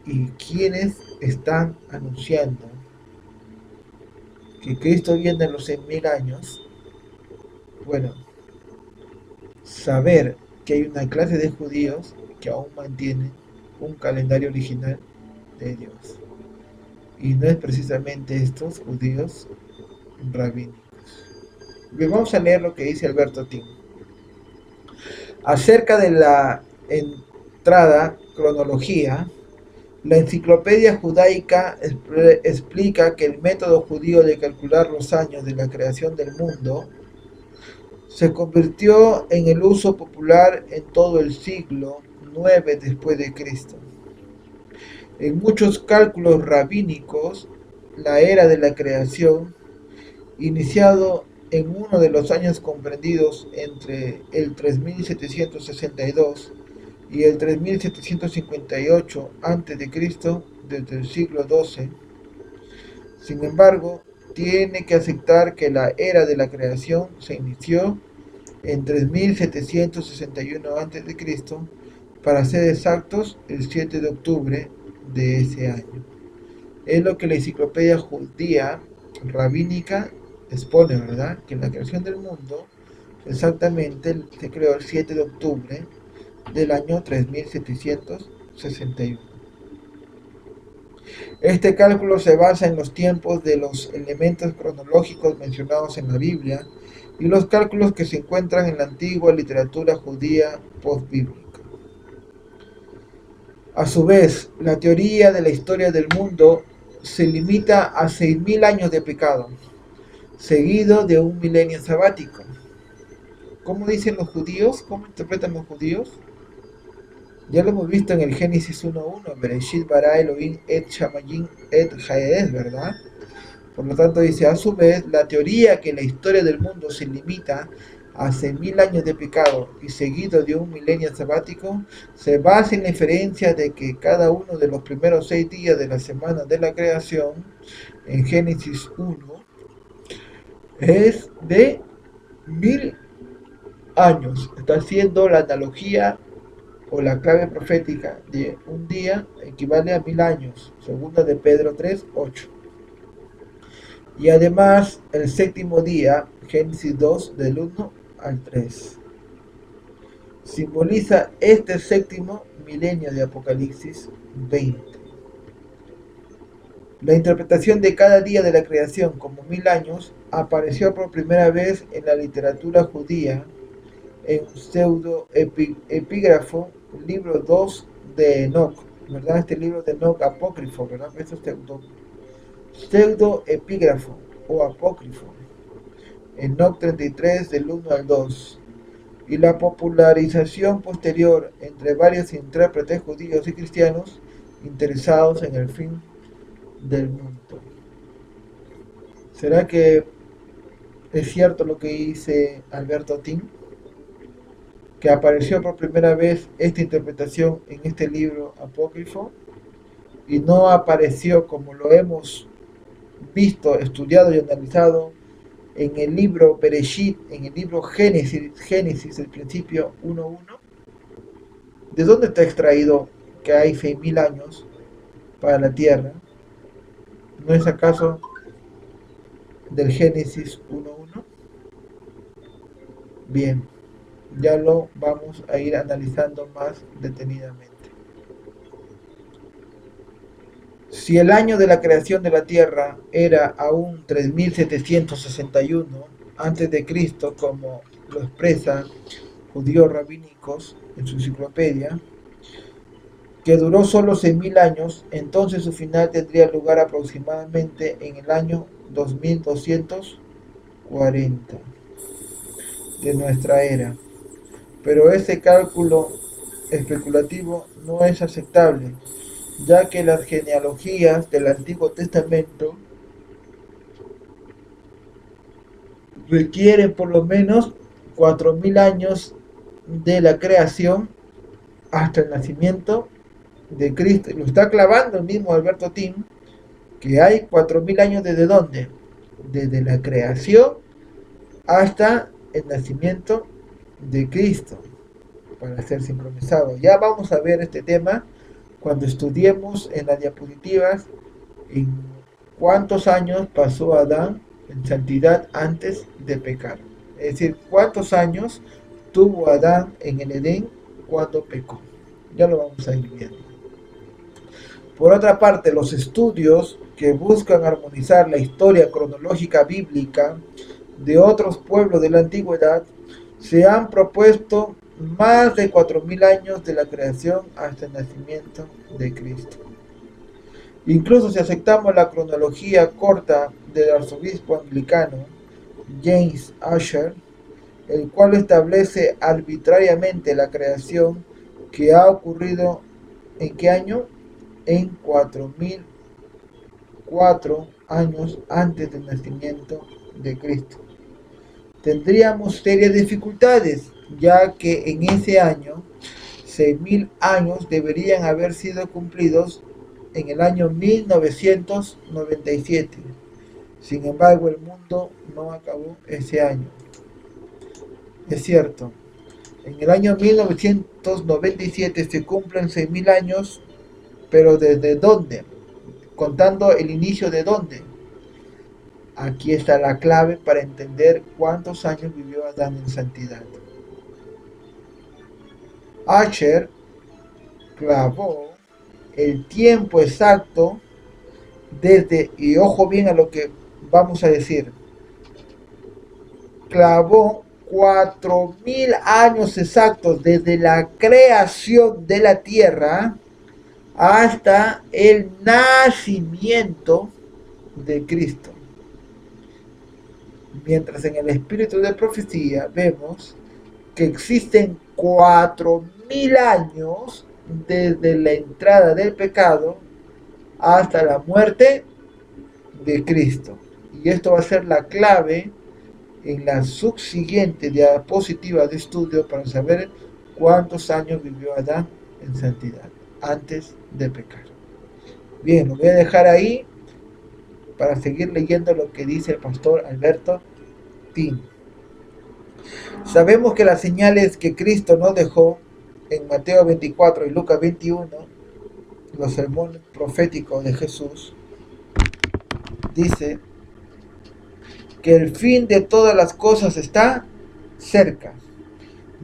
y quiénes están anunciando que Cristo viene a los 6.000 años, bueno, saber que hay una clase de judíos que aún mantienen un calendario original de Dios. Y no es precisamente estos judíos rabínicos. Bien, vamos a leer lo que dice Alberto Tim. Acerca de la entrada cronología, la enciclopedia judaica explica que el método judío de calcular los años de la creación del mundo se convirtió en el uso popular en todo el siglo IX después de Cristo. En muchos cálculos rabínicos, la era de la creación, iniciado en uno de los años comprendidos entre el 3762 y el 3758 a.C., desde el siglo XII. Sin embargo, tiene que aceptar que la era de la creación se inició en 3761 a.C., para ser exactos, el 7 de octubre de ese año. Es lo que la enciclopedia judía rabínica expone, ¿verdad? Que la creación del mundo exactamente se creó el 7 de octubre del año 3761. Este cálculo se basa en los tiempos de los elementos cronológicos mencionados en la Biblia y los cálculos que se encuentran en la antigua literatura judía postbíblica. A su vez, la teoría de la historia del mundo se limita a 6.000 años de pecado, seguido de un milenio sabático. ¿Cómo dicen los judíos? ¿Cómo interpretan los judíos? Ya lo hemos visto en el Génesis 1.1, Bereshit bara Elohim et shamayim et Haaretz, ¿verdad? Por lo tanto dice, a su vez, la teoría que la historia del mundo se limita a 6.000 años de pecado y seguido de un milenio sabático, se basa en la inferencia de que cada uno de los primeros 6 días de la semana de la creación, en Génesis 1, es de 1.000 años. Está haciendo la analogía o la clave profética de un día equivale a 1.000 años, segunda de Pedro 3:8. Y además el séptimo día, Génesis 2, del 1 al 3, simboliza este séptimo milenio de Apocalipsis 20. La interpretación de cada día de la creación como 1.000 años apareció por primera vez en la literatura judía en un pseudo-epígrafo, libro 2 de Enoch, ¿verdad? Este libro de Enoch apócrifo, ¿verdad? Esto es pseudo-epígrafo o apócrifo, Enoch 33 del 1 al 2, y la popularización posterior entre varios intérpretes judíos y cristianos interesados en el fin del mundo. ¿Será que es cierto lo que dice Alberto Tim? Que apareció por primera vez esta interpretación en este libro apócrifo y no apareció como lo hemos visto, estudiado y analizado en el libro Bereshit, en el libro Génesis, el principio 1.1. ¿De dónde está extraído que hay 6.000 años para la Tierra? ¿No es acaso del Génesis 1.1? Bien, ya lo vamos a ir analizando más detenidamente. Si el año de la creación de la Tierra era aún 3761 a.C., como lo expresan judíos rabínicos en su enciclopedia, que duró solo 6.000 años, entonces su final tendría lugar aproximadamente en el año 2240 de nuestra era. Pero ese cálculo especulativo no es aceptable, ya que las genealogías del Antiguo Testamento requieren por lo menos 4.000 años de la creación hasta el nacimiento de Cristo. Lo está clavando el mismo Alberto Tim, que hay 4.000 años desde dónde? Desde la creación hasta el nacimiento de Cristo, para ser sincronizado. Ya vamos a ver este tema cuando estudiemos en las diapositivas en cuántos años pasó Adán en santidad antes de pecar. Es decir, ¿cuántos años tuvo Adán en el Edén cuando pecó? Ya lo vamos a ir viendo. Por otra parte, los estudios que buscan armonizar la historia cronológica bíblica de otros pueblos de la antigüedad se han propuesto más de 4000 años de la creación hasta el nacimiento de Cristo. Incluso si aceptamos la cronología corta del arzobispo anglicano James Ussher, el cual establece arbitrariamente la creación que ha ocurrido ¿en qué año? En 4004 años antes del nacimiento de Cristo. Tendríamos serias dificultades, ya que en ese año 6000 años deberían haber sido cumplidos en el año 1997. Sin embargo, el mundo no acabó ese año. Es cierto, en el año 1997 se cumplen 6000 años, pero ¿desde dónde? Contando el inicio de dónde. Aquí está la clave para entender cuántos años vivió Adán en santidad. Asher clavó el tiempo exacto desde, y ojo bien a lo que vamos a decir, clavó 4000 años exactos desde la creación de la tierra hasta el nacimiento de Cristo. Mientras en el espíritu de profecía vemos que existen 4000 años desde la entrada del pecado hasta la muerte de Cristo. Y esto va a ser la clave en la subsiguiente diapositiva de estudio para saber cuántos años vivió Adán en santidad antes de pecar. Bien, lo voy a dejar ahí para seguir leyendo lo que dice el pastor Alberto Tin. Sabemos que las señales que Cristo nos dejó en Mateo 24 y Lucas 21, los sermones proféticos de Jesús, dice que el fin de todas las cosas está cerca.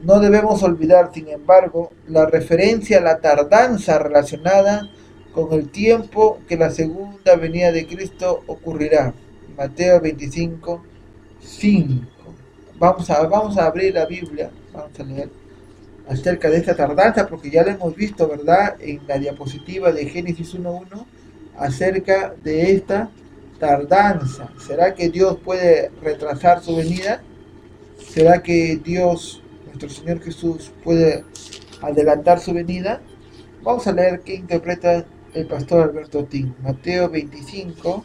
No debemos olvidar, sin embargo, la referencia a la tardanza relacionada con el tiempo que la segunda venida de Cristo ocurrirá. Mateo 25, 5. Vamos a abrir la Biblia, vamos a leer acerca de esta tardanza, porque ya lo hemos visto, ¿verdad? En la diapositiva de Génesis 1.1, acerca de esta tardanza. ¿Será que Dios puede retrasar su venida? ¿Será que Dios, nuestro Señor Jesús, puede adelantar su venida? Vamos a leer qué interpreta el pastor Alberto Tin. Mateo 25,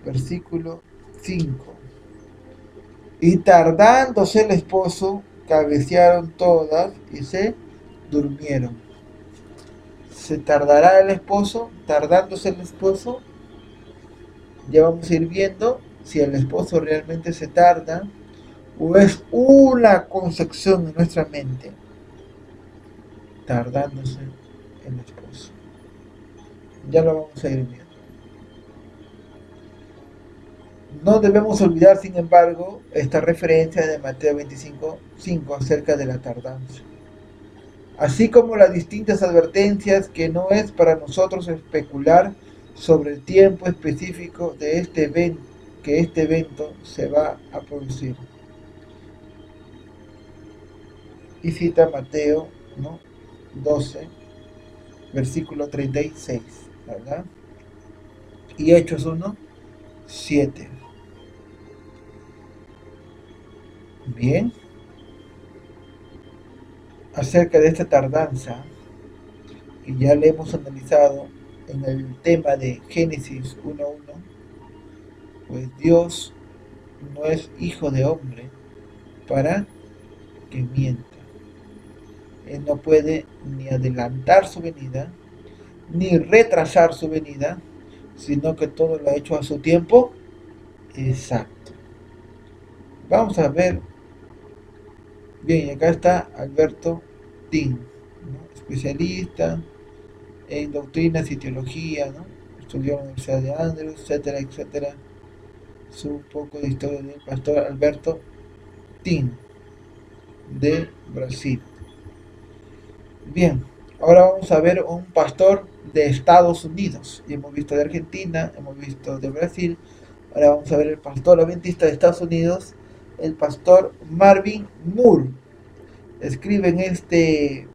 versículo 5. Y tardándose el esposo, cabecearon todas y se durmieron. ¿Se tardará el esposo? ¿Tardándose el esposo? Ya vamos a ir viendo si el esposo realmente se tarda o es una concepción en nuestra mente, tardándose el esposo. Ya lo vamos a ir viendo. No debemos olvidar, sin embargo, esta referencia de Mateo 25:5 acerca de la tardanza, así como las distintas advertencias que no es para nosotros especular sobre el tiempo específico de que este evento se va a producir. Y cita Mateo, ¿no? 12, versículo 36, ¿verdad? Y Hechos 1, 7. Bien, acerca de esta tardanza, que ya le hemos analizado en el tema de Génesis 1.1, pues Dios no es hijo de hombre para que mienta. Él no puede ni adelantar su venida, ni retrasar su venida, sino que todo lo ha hecho a su tiempo exacto. Vamos a ver. Bien, acá está Alberto Tin, ¿no? Especialista en doctrinas y teología, ¿no? Estudió en la Universidad de Andrews, etcétera, etcétera. Es un poco de historia del pastor Alberto Tin, de Brasil. Bien, ahora vamos a ver un pastor de Estados Unidos. Y hemos visto de Argentina, hemos visto de Brasil. Ahora vamos a ver el pastor adventista de Estados Unidos, el pastor Marvin Moore. Escribe en este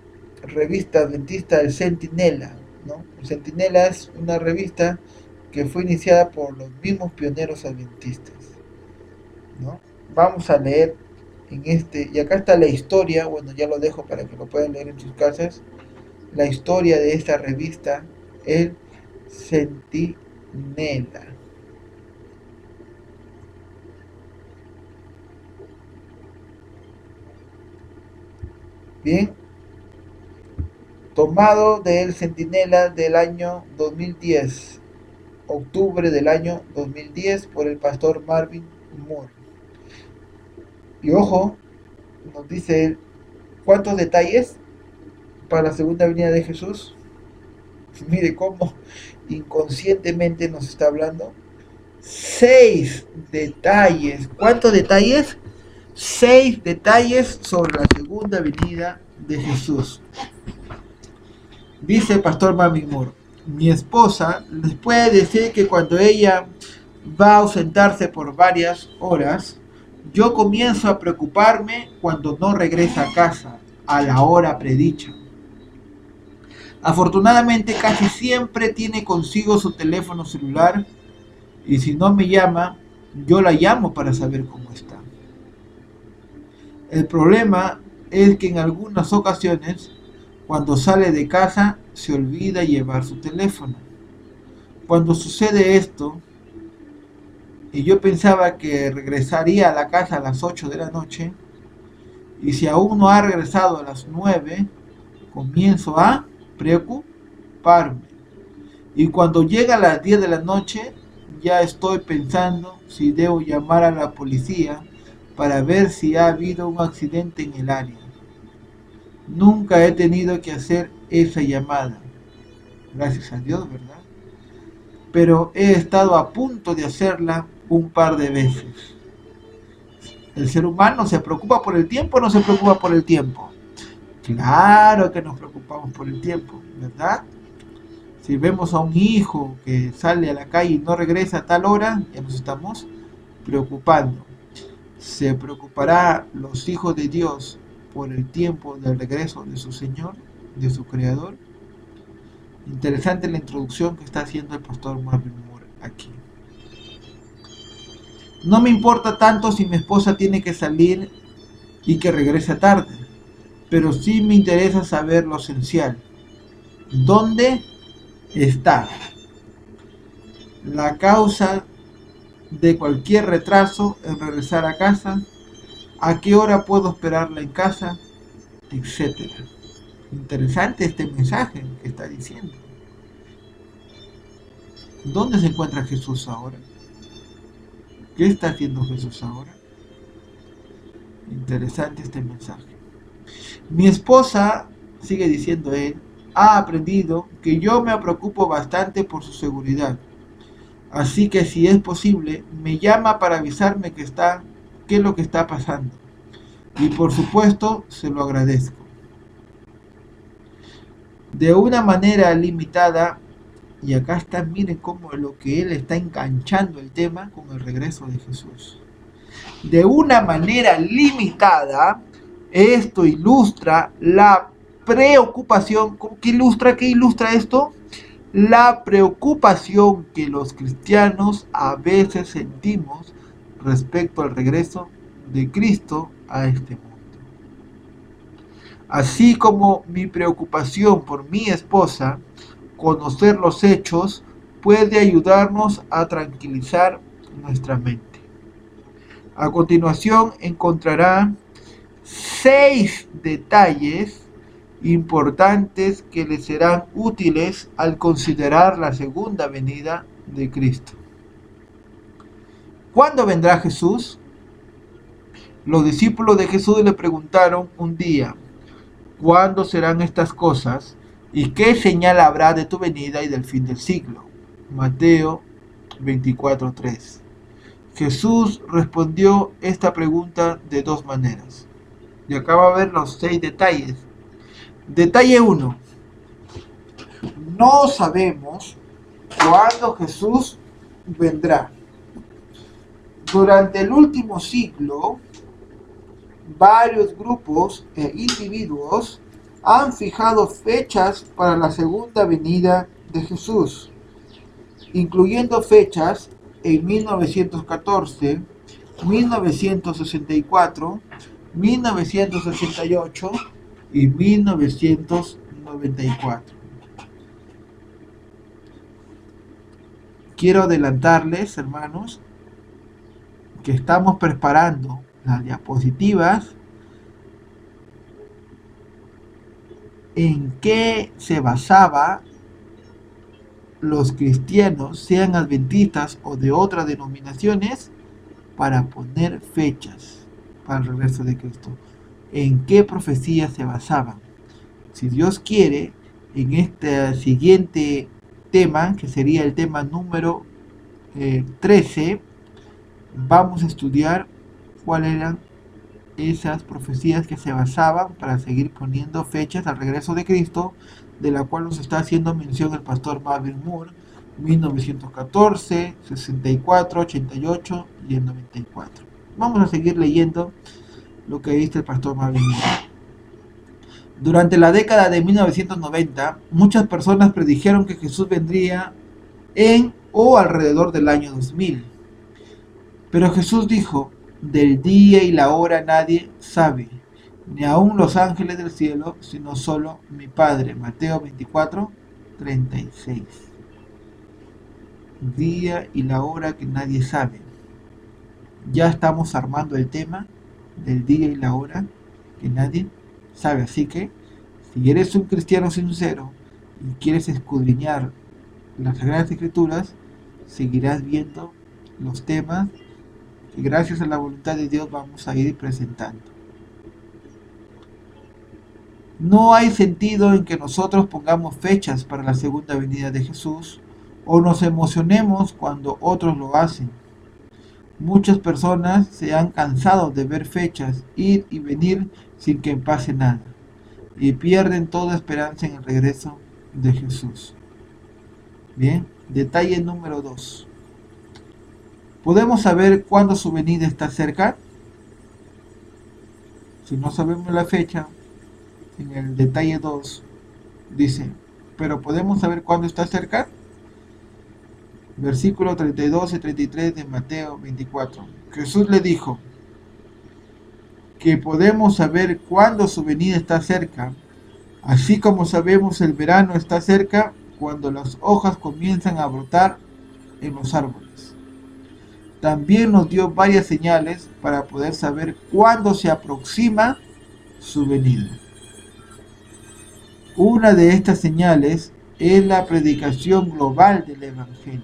revista adventista El Centinela, ¿no? El Centinela es una revista que fue iniciada por los mismos pioneros adventistas, ¿no? Vamos a leer en este, y acá está la historia, bueno, ya lo dejo para que lo puedan leer en sus casas, la historia de esta revista, El Centinela. Bien, tomado del Centinela del año 2010, octubre del año 2010, por el pastor Marvin Moore. Y ojo, nos dice él, ¿cuántos detalles para la segunda venida de Jesús? Mire cómo inconscientemente nos está hablando. 6 detalles. ¿Cuántos detalles? 6 detalles sobre la segunda venida de Jesús. Dice el pastor Marvin Moore, mi esposa les puede decir que cuando ella va a ausentarse por varias horas, yo comienzo a preocuparme cuando no regresa a casa a la hora predicha. Afortunadamente casi siempre tiene consigo su teléfono celular y si no me llama, yo la llamo para saber cómo está. El problema es que en algunas ocasiones, cuando sale de casa, se olvida llevar su teléfono. Cuando sucede esto, y yo pensaba que regresaría a la casa a las 8 de la noche, y si aún no ha regresado a las 9, comienzo a preocuparme. Y cuando llega a las 10 de la noche, ya estoy pensando si debo llamar a la policía para ver si ha habido un accidente en el área. Nunca he tenido que hacer esa llamada, gracias a Dios, ¿verdad? Pero he estado a punto de hacerla un par de veces. ¿El ser humano se preocupa por el tiempo o no se preocupa por el tiempo? Claro que nos preocupamos por el tiempo, ¿verdad? Si vemos a un hijo que sale a la calle y no regresa a tal hora, ya nos estamos preocupando. ¿Se preocupará los hijos de Dios por el tiempo del regreso de su Señor, de su Creador? Interesante la introducción que está haciendo el pastor Marvin Moore aquí. No me importa tanto si mi esposa tiene que salir y que regrese tarde, pero sí me interesa saber lo esencial. ¿Dónde está? La causa de cualquier retraso en regresar a casa, a qué hora puedo esperarla en casa, etcétera. Interesante este mensaje que está diciendo. ¿Dónde se encuentra Jesús ahora? ¿Qué está haciendo Jesús ahora? Interesante este mensaje. Mi esposa, sigue diciendo él, ha aprendido que yo me preocupo bastante por su seguridad. Así que si es posible, me llama para avisarme qué es lo que está pasando. Y por supuesto, se lo agradezco. De una manera limitada, y acá está, miren cómo lo que él está enganchando el tema con el regreso de Jesús. De una manera limitada, esto ilustra la preocupación. ¿Qué ilustra esto? La preocupación que los cristianos a veces sentimos respecto al regreso de Cristo a este mundo. Así como mi preocupación por mi esposa, conocer los hechos puede ayudarnos a tranquilizar nuestra mente. A continuación encontrará 6 detalles importantes que le serán útiles al considerar la segunda venida de Cristo. ¿Cuándo vendrá Jesús? Los discípulos de Jesús le preguntaron un día, ¿cuándo serán estas cosas? ¿Y qué señal habrá de tu venida y del fin del siglo? Mateo 24:3. Jesús respondió esta pregunta de dos maneras. Y acá va a ver los 6 detalles. Detalle 1. No sabemos cuándo Jesús vendrá. Durante el último siglo, varios grupos e individuos han fijado fechas para la segunda venida de Jesús, incluyendo fechas en 1914, 1964, 1988 y 1994. Quiero adelantarles, hermanos, que estamos preparando las diapositivas en qué se basaba los cristianos, sean adventistas o de otras denominaciones, para poner fechas para el regreso de Cristo. ¿En qué profecías se basaban? Si Dios quiere, en este siguiente tema, que sería el tema número 13, vamos a estudiar cuáles eran esas profecías que se basaban para seguir poniendo fechas al regreso de Cristo, de la cual nos está haciendo mención el pastor Marvin Moore, 1914, 64, 88 y el 94. Vamos a seguir leyendo lo que dice el pastor Marvin Moore. Durante la década de 1990, muchas personas predijeron que Jesús vendría en o alrededor del año 2000. Pero Jesús dijo: del día y la hora nadie sabe, ni aun los ángeles del cielo, sino solo mi Padre. Mateo 24, 36. Día y la hora que nadie sabe. Ya estamos armando el tema del día y la hora que nadie sabe. Así que, si eres un cristiano sincero y quieres escudriñar las Sagradas Escrituras, seguirás viendo los temas que gracias a la voluntad de Dios vamos a ir presentando. No hay sentido en que nosotros pongamos fechas para la segunda venida de Jesús o nos emocionemos cuando otros lo hacen. Muchas personas se han cansado de ver fechas ir y venir sin que pase nada y pierden toda esperanza en el regreso de Jesús. Bien, detalle número 2. ¿Podemos saber cuándo su venida está cerca? Si no sabemos la fecha, en el detalle 2 dice, ¿pero podemos saber cuándo está cerca? Versículos 32 y 33 de Mateo 24. Jesús le dijo que podemos saber cuándo su venida está cerca, así como sabemos el verano está cerca cuando las hojas comienzan a brotar en los árboles. También nos dio varias señales para poder saber cuándo se aproxima su venida. Una de estas señales es la predicación global del Evangelio.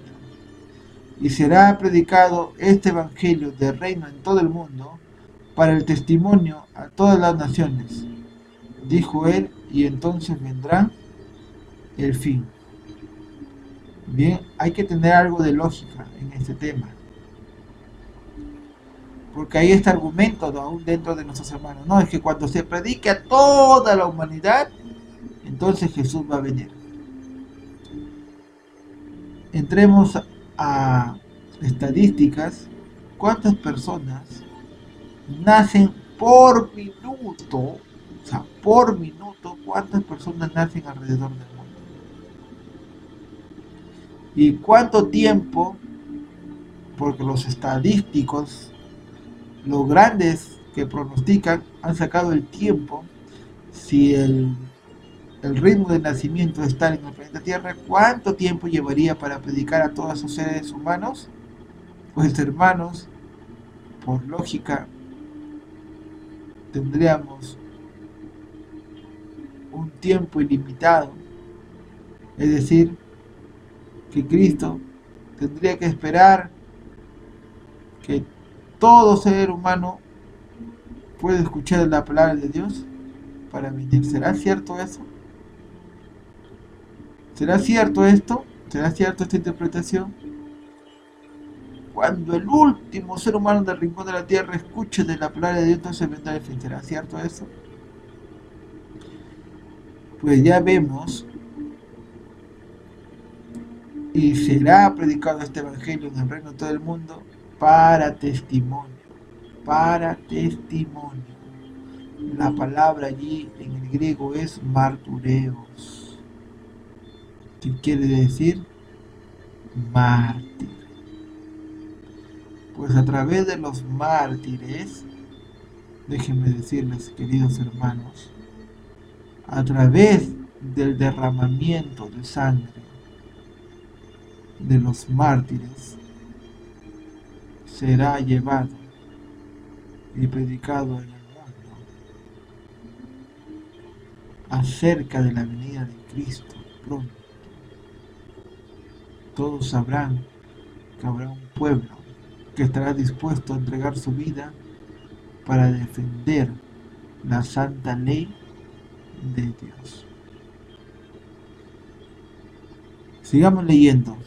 Y será predicado este Evangelio del reino en todo el mundo para el testimonio a todas las naciones, dijo él, y entonces vendrá el fin. Bien, hay que tener algo de lógica en este tema, porque hay este argumento aún dentro de nuestros hermanos. No, es que cuando se predique a toda la humanidad, entonces Jesús va a venir. Entremos a estadísticas. ¿Cuántas personas nacen por minuto? O sea, por minuto, ¿cuántas personas nacen alrededor del mundo? ¿Y cuánto tiempo? Porque los estadísticos, los grandes que pronostican, han sacado el tiempo. Si el ritmo de nacimiento está en el planeta Tierra, ¿cuánto tiempo llevaría para predicar a todos esos seres humanos? Pues hermanos, por lógica, tendríamos un tiempo ilimitado. Es decir, que Cristo tendría que esperar que todo ser humano pueda escuchar la palabra de Dios para venir. ¿Será cierto eso? ¿Será cierto esto? ¿Será cierto esta interpretación? cuando el último ser humano del rincón de la tierra escuche de la palabra de Dios, entonces vendrá el fin. ¿Será cierto eso? Pues ya vemos, y será predicado este evangelio en el reino de todo el mundo para testimonio. Para testimonio. La palabra allí en el griego es martureos, que quiere decir mártir. Pues a través de los mártires, déjenme decirles, queridos hermanos, a través del derramamiento de sangre de los mártires, será llevado y predicado en el mundo acerca de la venida de Cristo pronto. Todos sabrán que habrá un pueblo que estará dispuesto a entregar su vida para defender la santa ley de Dios. Sigamos leyendo.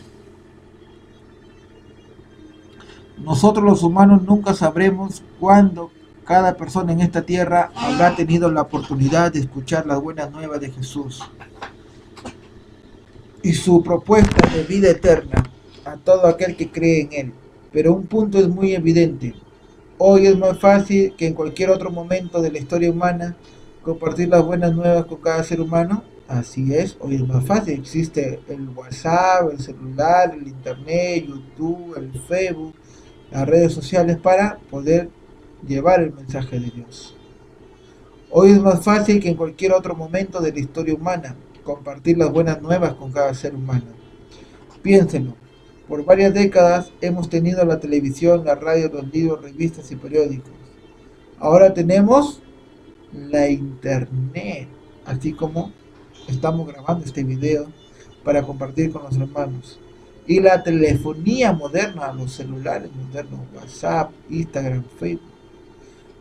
Nosotros los humanos nunca sabremos cuándo cada persona en esta tierra habrá tenido la oportunidad de escuchar las buenas nuevas de Jesús y su propuesta de vida eterna a todo aquel que cree en Él. Pero un punto es muy evidente. Hoy es más fácil que en cualquier otro momento de la historia humana compartir las buenas nuevas con cada ser humano. Así es, hoy es más fácil. Existe el WhatsApp, el celular, el internet, YouTube, el Facebook, las redes sociales para poder llevar el mensaje de Dios. Hoy es más fácil que en cualquier otro momento de la historia humana compartir las buenas nuevas con cada ser humano. Piénsenlo. Por varias décadas hemos tenido la televisión, la radio, los libros, revistas y periódicos. Ahora tenemos la internet, así como estamos grabando este video para compartir con los hermanos. Y la telefonía moderna, los celulares modernos, WhatsApp, Instagram, Facebook.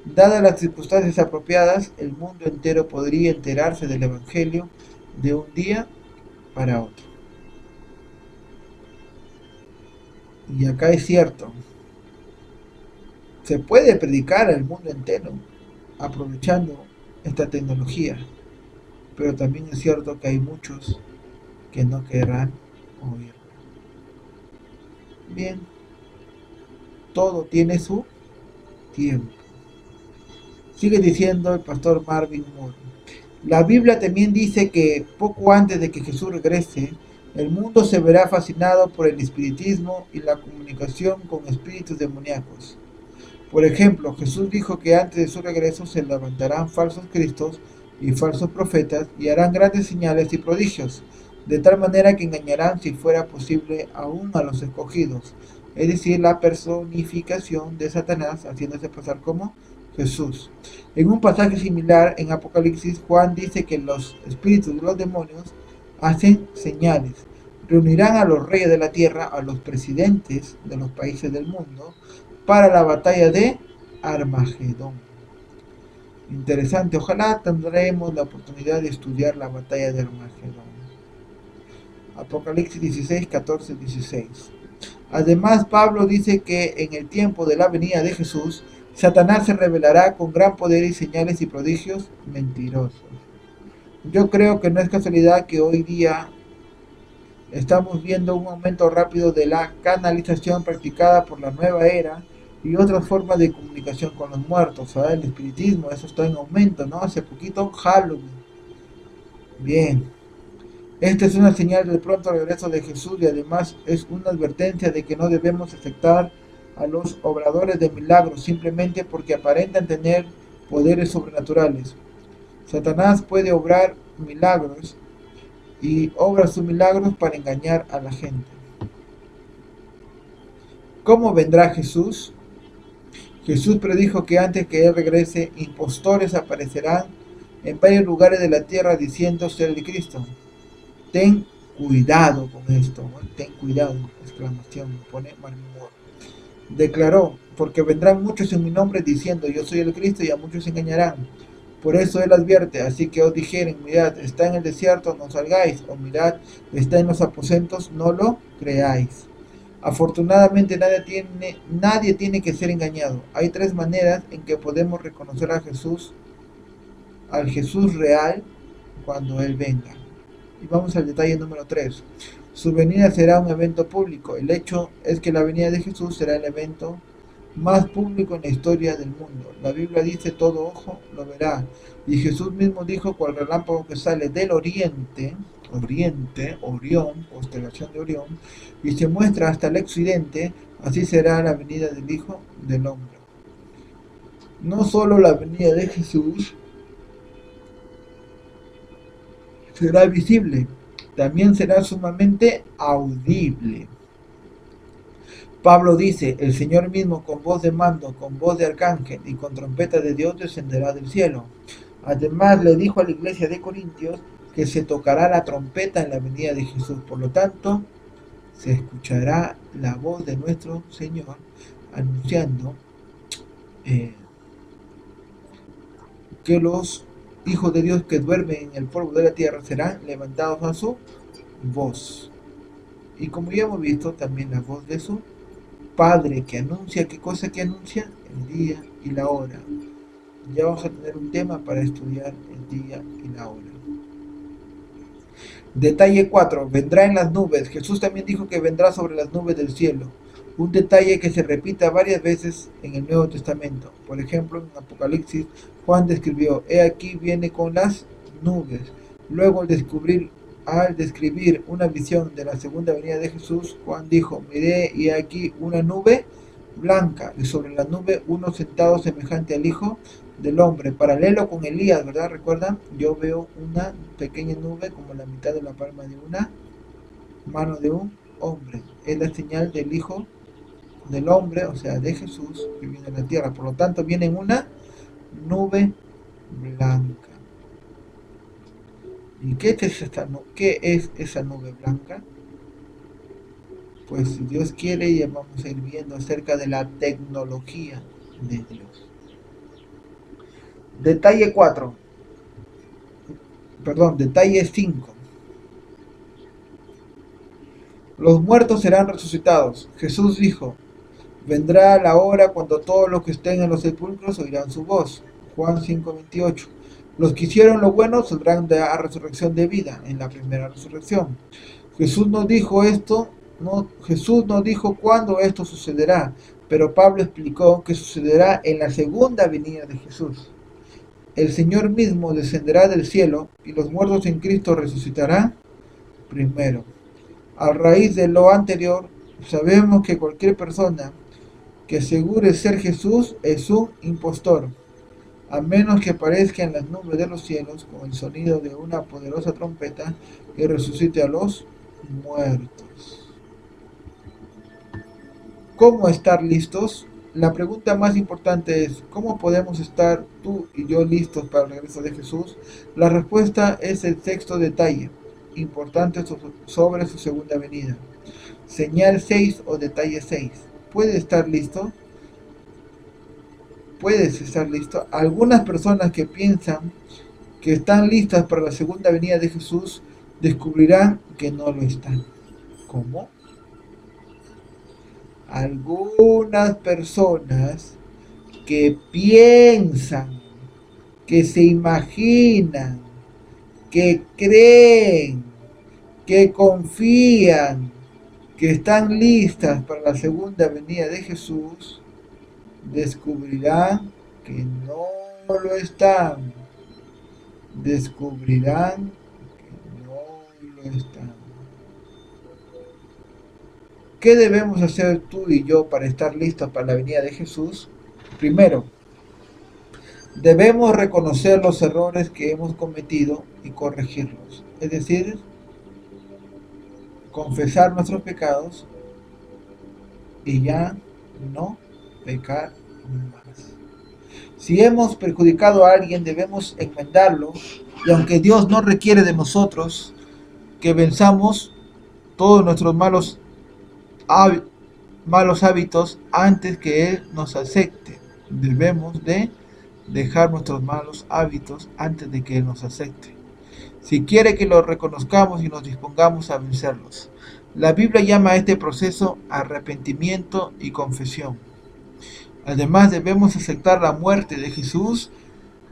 Dadas las circunstancias apropiadas, el mundo entero podría enterarse del Evangelio de un día para otro. Y acá es cierto, se puede predicar al mundo entero aprovechando esta tecnología, pero también es cierto que hay muchos que no querrán oír. Bien, todo tiene su tiempo. Sigue diciendo el pastor Marvin Moore. La Biblia también dice que poco antes de que Jesús regrese, el mundo se verá fascinado por el espiritismo y la comunicación con espíritus demoníacos. Por ejemplo, Jesús dijo que antes de su regreso se levantarán falsos cristos y falsos profetas y harán grandes señales y prodigios, de tal manera que engañarán, si fuera posible, aún a los escogidos, es decir, la personificación de Satanás haciéndose pasar como Jesús. En un pasaje similar en Apocalipsis, Juan dice que los espíritus de los demonios hacen señales, reunirán a los reyes de la tierra, a los presidentes de los países del mundo, para la batalla de Armagedón. Interesante, ojalá tendremos la oportunidad de estudiar la batalla de Armagedón. Apocalipsis 16, 14, 16. Además, Pablo dice que en el tiempo de la venida de Jesús, Satanás se revelará con gran poder y señales y prodigios mentirosos. Yo creo que no es casualidad que hoy día estamos viendo un aumento rápido de la canalización practicada por la nueva era y otras formas de comunicación con los muertos. ¿Sabes? El espiritismo, eso está en aumento, ¿no? Hace poquito Halloween. Bien. Esta es una señal del pronto regreso de Jesús y además es una advertencia de que no debemos aceptar a los obradores de milagros simplemente porque aparentan tener poderes sobrenaturales. Satanás puede obrar milagros y obra sus milagros para engañar a la gente. ¿Cómo vendrá Jesús? Jesús predijo que antes que Él regrese, impostores aparecerán en varios lugares de la tierra diciendo ser el Cristo. Ten cuidado con esto, ¿no? Ten cuidado, exclamación, pone Marvin Moore. Declaró, porque vendrán muchos en mi nombre diciendo yo soy el Cristo y a muchos engañarán. Por eso Él advierte, así que os dijeren, mirad, está en el desierto, no salgáis, o mirad, está en los aposentos, no lo creáis. Afortunadamente nadie tiene que ser engañado. Hay tres maneras en que podemos reconocer a Jesús, al Jesús real, cuando Él venga. Y vamos al detalle número 3. Su venida será un evento público. El hecho es que la venida de Jesús será el evento más público en la historia del mundo. La Biblia dice: todo ojo lo verá. Y Jesús mismo dijo: cual relámpago que sale del oriente, Orión, constelación de Orión, y se muestra hasta el occidente, así será la venida del Hijo del Hombre. No solo la venida de Jesús será visible, también será sumamente audible. Pablo dice: el Señor mismo con voz de mando, con voz de arcángel y con trompeta de Dios descenderá del cielo. Además le dijo a la iglesia de Corintios que se tocará la trompeta en la venida de Jesús. Por lo tanto, se escuchará la voz de nuestro Señor anunciando que los hijos de Dios que duermen en el polvo de la tierra serán levantados a su voz. Y como ya hemos visto, también la voz de su Padre, que anuncia, ¿qué cosa que anuncia? El día y la hora. Ya vamos a tener un tema para estudiar el día y la hora. Detalle 4. Vendrá en las nubes. Jesús también dijo que vendrá sobre las nubes del cielo. Un detalle que se repita varias veces en el Nuevo Testamento. Por ejemplo, en Apocalipsis, Juan describió: he aquí viene con las nubes. Luego al describir una visión de la segunda venida de Jesús, Juan dijo: miré y aquí una nube blanca, y sobre la nube uno sentado semejante al Hijo del Hombre. Paralelo con Elías, ¿verdad? ¿Recuerdan? Yo veo una pequeña nube como la mitad de la palma de una mano de un hombre. Es la señal del Hijo del Hombre, o sea, de Jesús, que viene a la tierra. Por lo tanto, viene en una nube blanca. ¿Y qué es esa nube blanca? Pues si Dios quiere, ya vamos a ir viendo acerca de la tecnología de Dios. Detalle 5. Los muertos serán resucitados. Jesús dijo: vendrá la hora cuando todos los que estén en los sepulcros oirán su voz. Juan 5:28. Los que hicieron lo bueno saldrán de la resurrección de vida, en la primera resurrección. Jesús no dijo cuándo esto sucederá, pero Pablo explicó que sucederá en la segunda venida de Jesús. El Señor mismo descenderá del cielo y los muertos en Cristo resucitarán primero. A raíz de lo anterior, sabemos que cualquier persona que asegure ser Jesús es un impostor, a menos que aparezca en las nubes de los cielos con el sonido de una poderosa trompeta que resucite a los muertos. ¿Cómo estar listos? La pregunta más importante es: ¿cómo podemos estar tú y yo listos para el regreso de Jesús? La respuesta es el sexto detalle importante sobre su segunda venida. Señal 6 o detalle 6. ¿Puedes estar listo? ¿Puedes estar listo? Algunas personas que piensan que están listas para la segunda venida de Jesús descubrirán que no lo están. ¿Cómo? Algunas personas que piensan, que se imaginan, que creen, que confían, que están listas para la segunda venida de Jesús, descubrirán que no lo están. Descubrirán que no lo están. ¿Qué debemos hacer tú y yo para estar listos para la venida de Jesús? Primero, debemos reconocer los errores que hemos cometido y corregirlos. Es decir, confesar nuestros pecados y ya no pecar más. Si hemos perjudicado a alguien, debemos enmendarlo, y aunque Dios no requiere de nosotros que venzamos todos nuestros malos hábitos antes que Él nos acepte, debemos de dejar nuestros malos hábitos antes de que Él nos acepte, si quiere que los reconozcamos y nos dispongamos a vencerlos. La Biblia llama a este proceso arrepentimiento y confesión. Además, debemos aceptar la muerte de Jesús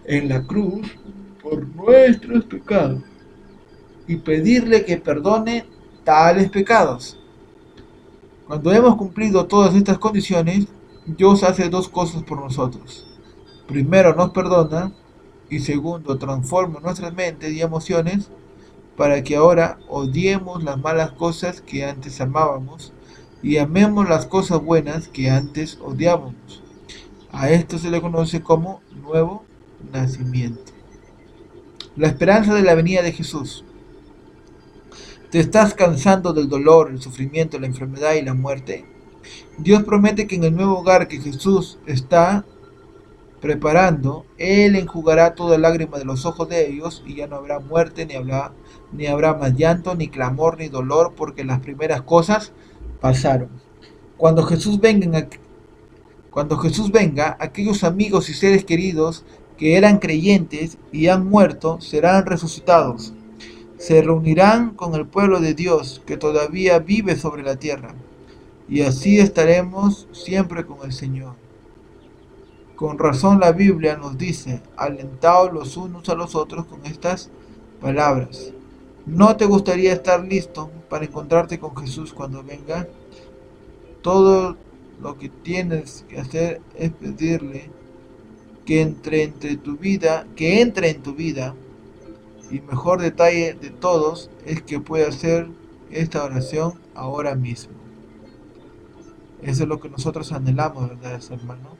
en la cruz por nuestros pecados y pedirle que perdone tales pecados. Cuando hemos cumplido todas estas condiciones, Dios hace dos cosas por nosotros. Primero, nos perdona y segundo, transforma nuestras mentes y emociones para que ahora odiemos las malas cosas que antes amábamos y amemos las cosas buenas que antes odiábamos. A esto se le conoce como nuevo nacimiento. La esperanza de la venida de Jesús. ¿Te estás cansando del dolor, el sufrimiento, la enfermedad y la muerte? Dios promete que en el nuevo hogar que Jesús está preparando, Él enjugará toda lágrima de los ojos de ellos y ya no habrá muerte, ni habrá más llanto, ni clamor, ni dolor, porque las primeras cosas pasaron. Cuando Jesús venga, aquellos amigos y seres queridos que eran creyentes y han muerto serán resucitados. Se reunirán con el pueblo de Dios que todavía vive sobre la tierra, y así estaremos siempre con el Señor. Con razón la Biblia nos dice, alentaos los unos a los otros con estas palabras. ¿No te gustaría estar listo para encontrarte con Jesús cuando venga? Todo lo que tienes que hacer es pedirle que entre en tu vida, y mejor detalle de todos es que puede hacer esta oración ahora mismo. Eso es lo que nosotros anhelamos, ¿verdad, hermano?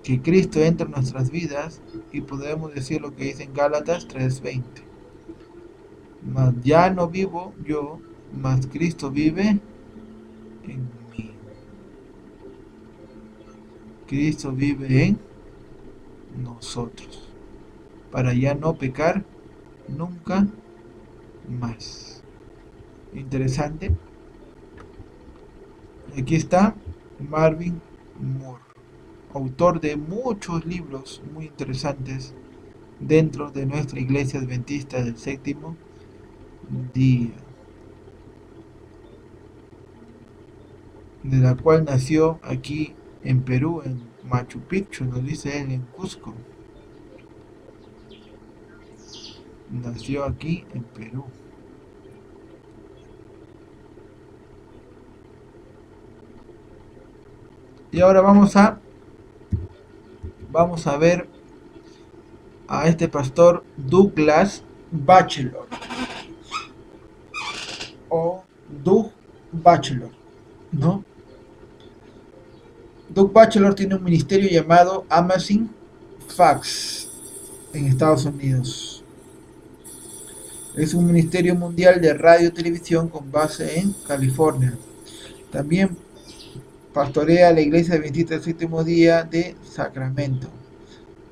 Que Cristo entre en nuestras vidas y podemos decir lo que dice en Gálatas 3:20. Mas ya no vivo yo, mas Cristo vive en mí. Cristo vive en nosotros, para ya no pecar nunca más. Interesante. Aquí está Marvin Moore, autor de muchos libros muy interesantes dentro de nuestra Iglesia Adventista del Séptimo Día, de la cual nació aquí en Perú, en Machu Picchu, nos dice él, en Cusco. Nació aquí en Perú. Y ahora vamos a ver a este pastor Douglas Batchelor, o Doug Batchelor, ¿no? Doug Batchelor tiene un ministerio llamado Amazing Facts en Estados Unidos. Es un ministerio mundial de radio y televisión con base en California. También pastorea la Iglesia Adventista del Séptimo Día de Sacramento.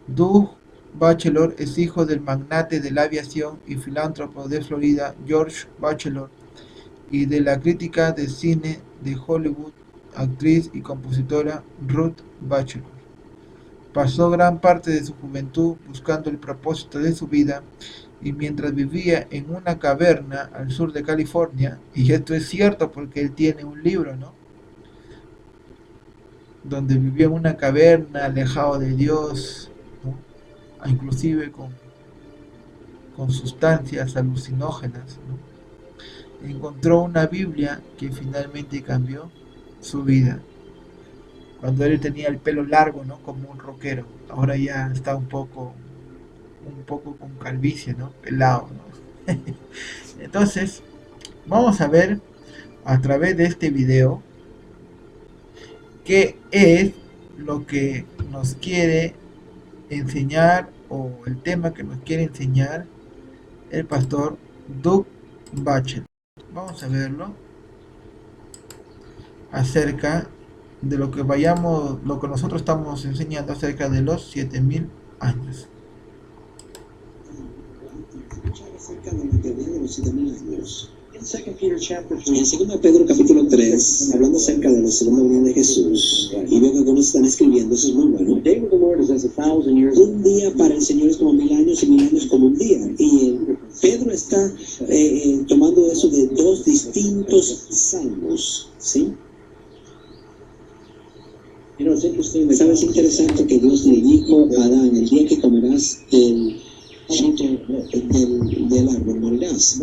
Doug Batchelor es hijo del magnate de la aviación y filántropo de Florida, George Batchelor, y de la crítica de cine de Hollywood, actriz y compositora Ruth Batchelor. Pasó gran parte de su juventud buscando el propósito de su vida, y mientras vivía en una caverna al sur de California, y esto es cierto porque él tiene un libro, ¿no?, donde vivía en una caverna alejado de Dios, ¿no?, inclusive con sustancias alucinógenas, ¿no?, encontró una Biblia que finalmente cambió su vida. Cuando él tenía el pelo largo, ¿no?, como un rockero, ahora ya está un poco con calvicie, ¿no?, pelado, ¿no? Entonces, vamos a ver a través de este video qué es lo que nos quiere enseñar, o el tema que nos quiere enseñar el pastor Doug Batchelor. Vamos a verlo acerca de lo que nosotros estamos enseñando acerca de los 7000 años. Acerca de la teoría de los 7000 años. En 2 Pedro capítulo 3, hablando acerca de la segunda venida de Jesús, y veo que algunos están escribiendo, eso es muy bueno. Un día para el Señor es como 1000 años y 1000 años como un día. Y Pedro está tomando eso de dos distintos salmos, ¿sí? ¿Sabes? Interesante que Dios le dijo a Adán: el día que comerás del fruto del árbol morirás.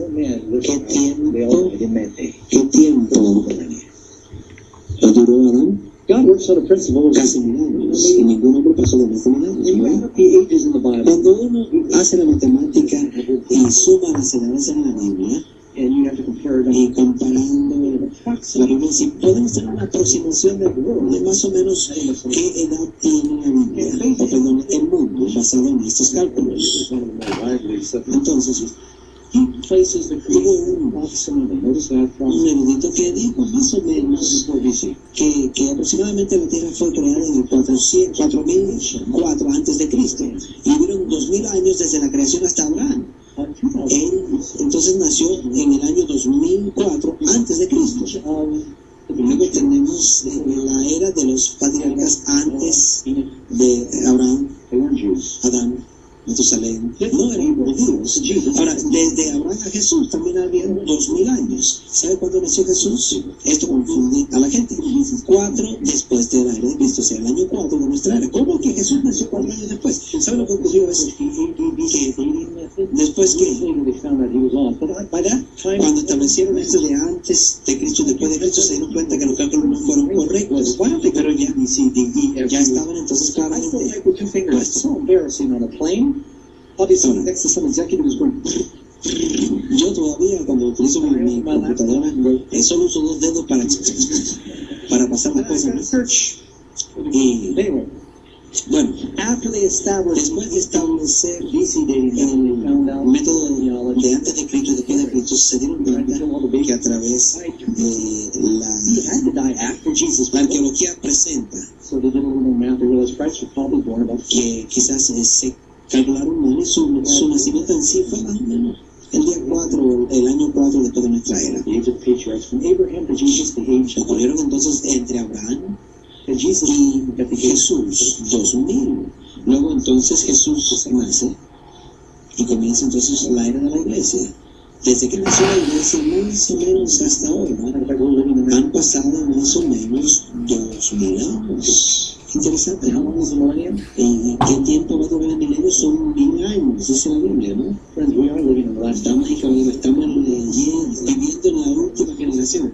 ¿Qué tiempo duró Adán? Casi 1000 años, y ningún hombre pasó de más de 1000 años, ¿no? Cuando uno hace la matemática y suma las edades en la Biblia, y comparando la Biblia, si podemos tener una aproximación de más o menos qué edad tiene la Biblia, o perdón, el mundo, basado en estos cálculos. Entonces, hubo un erudito que dijo más o menos que aproximadamente la Tierra fue creada en el 4004 antes de Cristo, y hubieron 2000 años desde la creación hasta Abraham. Él entonces nació en el año 2004 antes de Cristo. Luego tenemos la era de los patriarcas antes de Abraham, Adán, Matusalén. No eran judíos. Ahora, desde Abraham a Jesús también había 2000 años. ¿Sabe cuándo nació Jesús? Esto confunde a la gente. 4 después de la era de Cristo, o sea, el año 4 de nuestra era. ¿Cómo que Jesús nació 4 años después? ¿Sabe lo que ocurrió? Es que después que cuando establecieron esto de antes de Cristo y después de Cristo, se dieron cuenta que los cálculos no fueron correctos, pero ya estaban entonces claramente puestos. Yo todavía, cuando utilizo mi computadora, solo uso 2 dedos para pasar las cosas. Y bueno, después de establecer el método de antes de Cristo y después de Cristo, se dieron cuenta que a través de la arqueología presenta que quizás se calcularon mal, y su nacimiento en sí fue más o menos el día 4, el año 4 después de nuestra era. Ocurrieron entonces entre Abraham y Jesús 2000. Luego entonces Jesús nace y comienza entonces la era de la iglesia. Desde que nació la iglesia más o menos hasta ahora han pasado más o menos 2000 años. Interesante, ¿no? ¿Y qué tiempo va a durar el milenio? Son 1000 años, dice la Biblia, ¿no? Estamos viviendo en la última generación.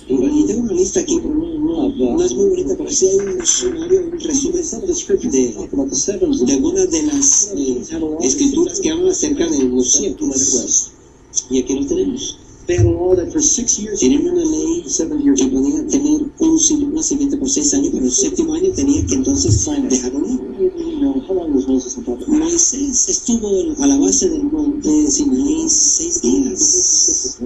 Y tengo una lista aquí, pero no es muy bonita, pero sí hay un sumario, un resumen de algunas de las escrituras que hablan acerca de los tiempos. Y aquí lo tenemos. Tienen una ley que podía tener una sirviente por 6 años, pero el 7º año tenía que entonces dejarlo libre. Moisés estuvo a la base del monte Sinaí 6 días.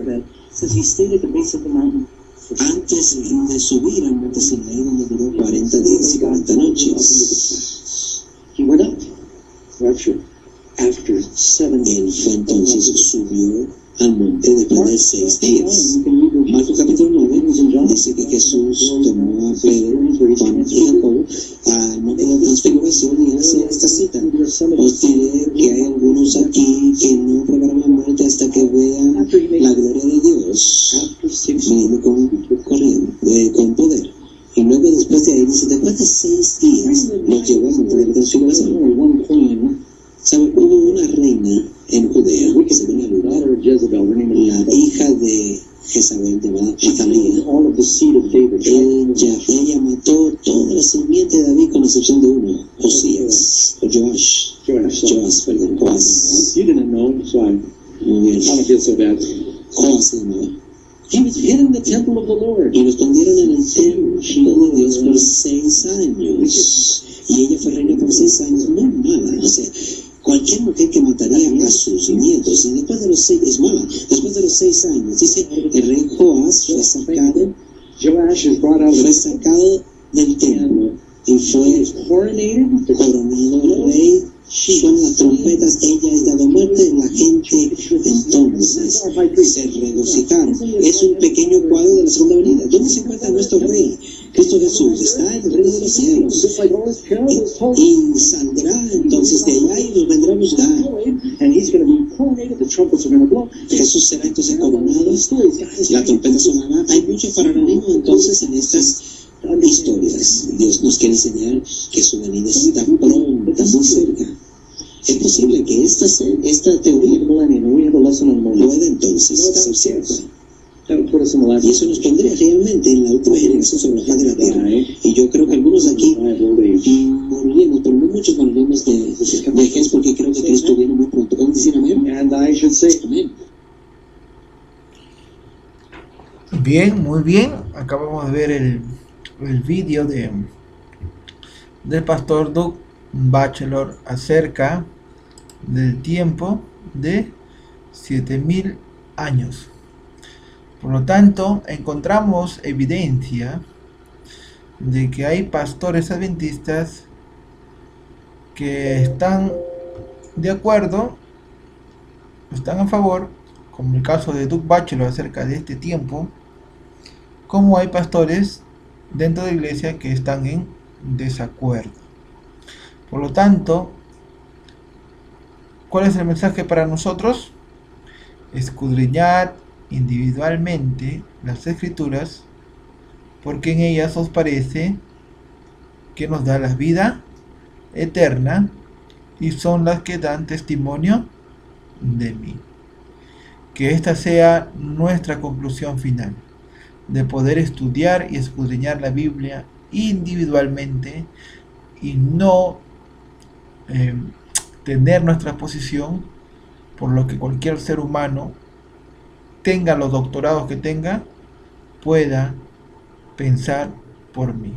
Antes de subir al monte Sinaí, donde duró 40 días y 40 noches. Él fue entonces subió al monte después de 6 días. Marcos capítulo 9 dice que Jesús tomó a Pedro, Juan y Jacobo al monte de la transfiguración y hace esta cita: os diré que hay algunos aquí que no probarán la muerte hasta que vean la gloria de Dios viniendo con poder. Y luego después de ahí dice, después de 6 días los llevó al monte de la transfiguración. ¿Sabe? Hubo una reina en Judea, la hija de Jezabel, llamada Atalía. Ella mató toda la simiente de David con excepción de uno, Josías, o Joash, perdón, Joás. Muy bien. Joás se llamaba. Y lo escondieron en el templo de Dios por 6 años. Y ella fue reina por 6 años, no mala, o sea, cualquier mujer que mataría a sus nietos, y después de los 6, es mala, después de los 6 años, dice, el rey Joás fue sacado del templo y fue coronado rey. Suenan las trompetas, ella es dado muerte, la gente entonces se regocijaron. Es un pequeño cuadro de la segunda venida. ¿Dónde se encuentra nuestro rey? Cristo Jesús está en el reino de los cielos y saldrá entonces de allá y nos vendrá a buscar. Jesús será entonces coronado, la trompeta sonará. Hay mucho paralelismo entonces en estas historias. Dios nos quiere enseñar que su venida está pronta, muy cerca. Es posible que esta teoría pueda entonces ser cierta. Y eso nos pondría realmente en la última generación sobre la faz de la tierra. Y yo creo que algunos de aquí moriremos, pero no muchos moriremos de vejez, porque creo que Cristo viene muy pronto. ¿Pueden decir amén? Amén. Bien, muy bien. Acabamos de ver el vídeo del pastor Doug Batchelor acerca del tiempo de 7000 años. Por lo tanto, encontramos evidencia de que hay pastores adventistas que están de acuerdo, están a favor, como el caso de Doug Batchelor acerca de este tiempo, como hay pastores dentro de la iglesia que están en desacuerdo. Por lo tanto, ¿cuál es el mensaje para nosotros? Escudriñad individualmente las escrituras, porque en ellas os parece que nos da la vida eterna y son las que dan testimonio de mí. Que esta sea nuestra conclusión final, de poder estudiar y escudriñar la Biblia individualmente y no tener nuestra posición por lo que cualquier ser humano, tenga los doctorados que tenga, pueda pensar por mí.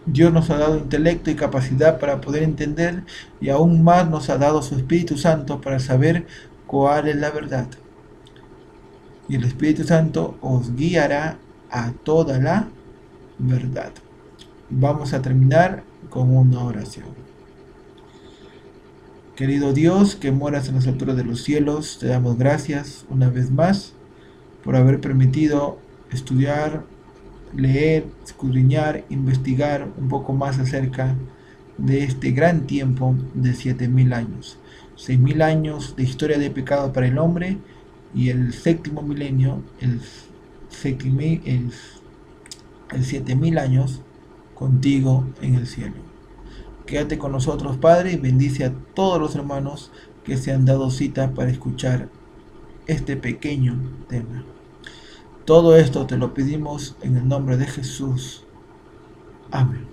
Dios nos ha dado intelecto y capacidad para poder entender, y aún más nos ha dado su Espíritu Santo para saber cuál es la verdad. Y el Espíritu Santo os guiará a toda la verdad. Vamos a terminar con una oración. Querido Dios, que moras en las alturas de los cielos, te damos gracias una vez más por haber permitido estudiar, leer, escudriñar, investigar un poco más acerca de este gran tiempo de 7000 años. 6000 años de historia de pecado para el hombre, y el séptimo milenio, el 7000 años contigo en el cielo. Quédate con nosotros, Padre, y bendice a todos los hermanos que se han dado cita para escuchar este pequeño tema. Todo esto te lo pedimos en el nombre de Jesús. Amén.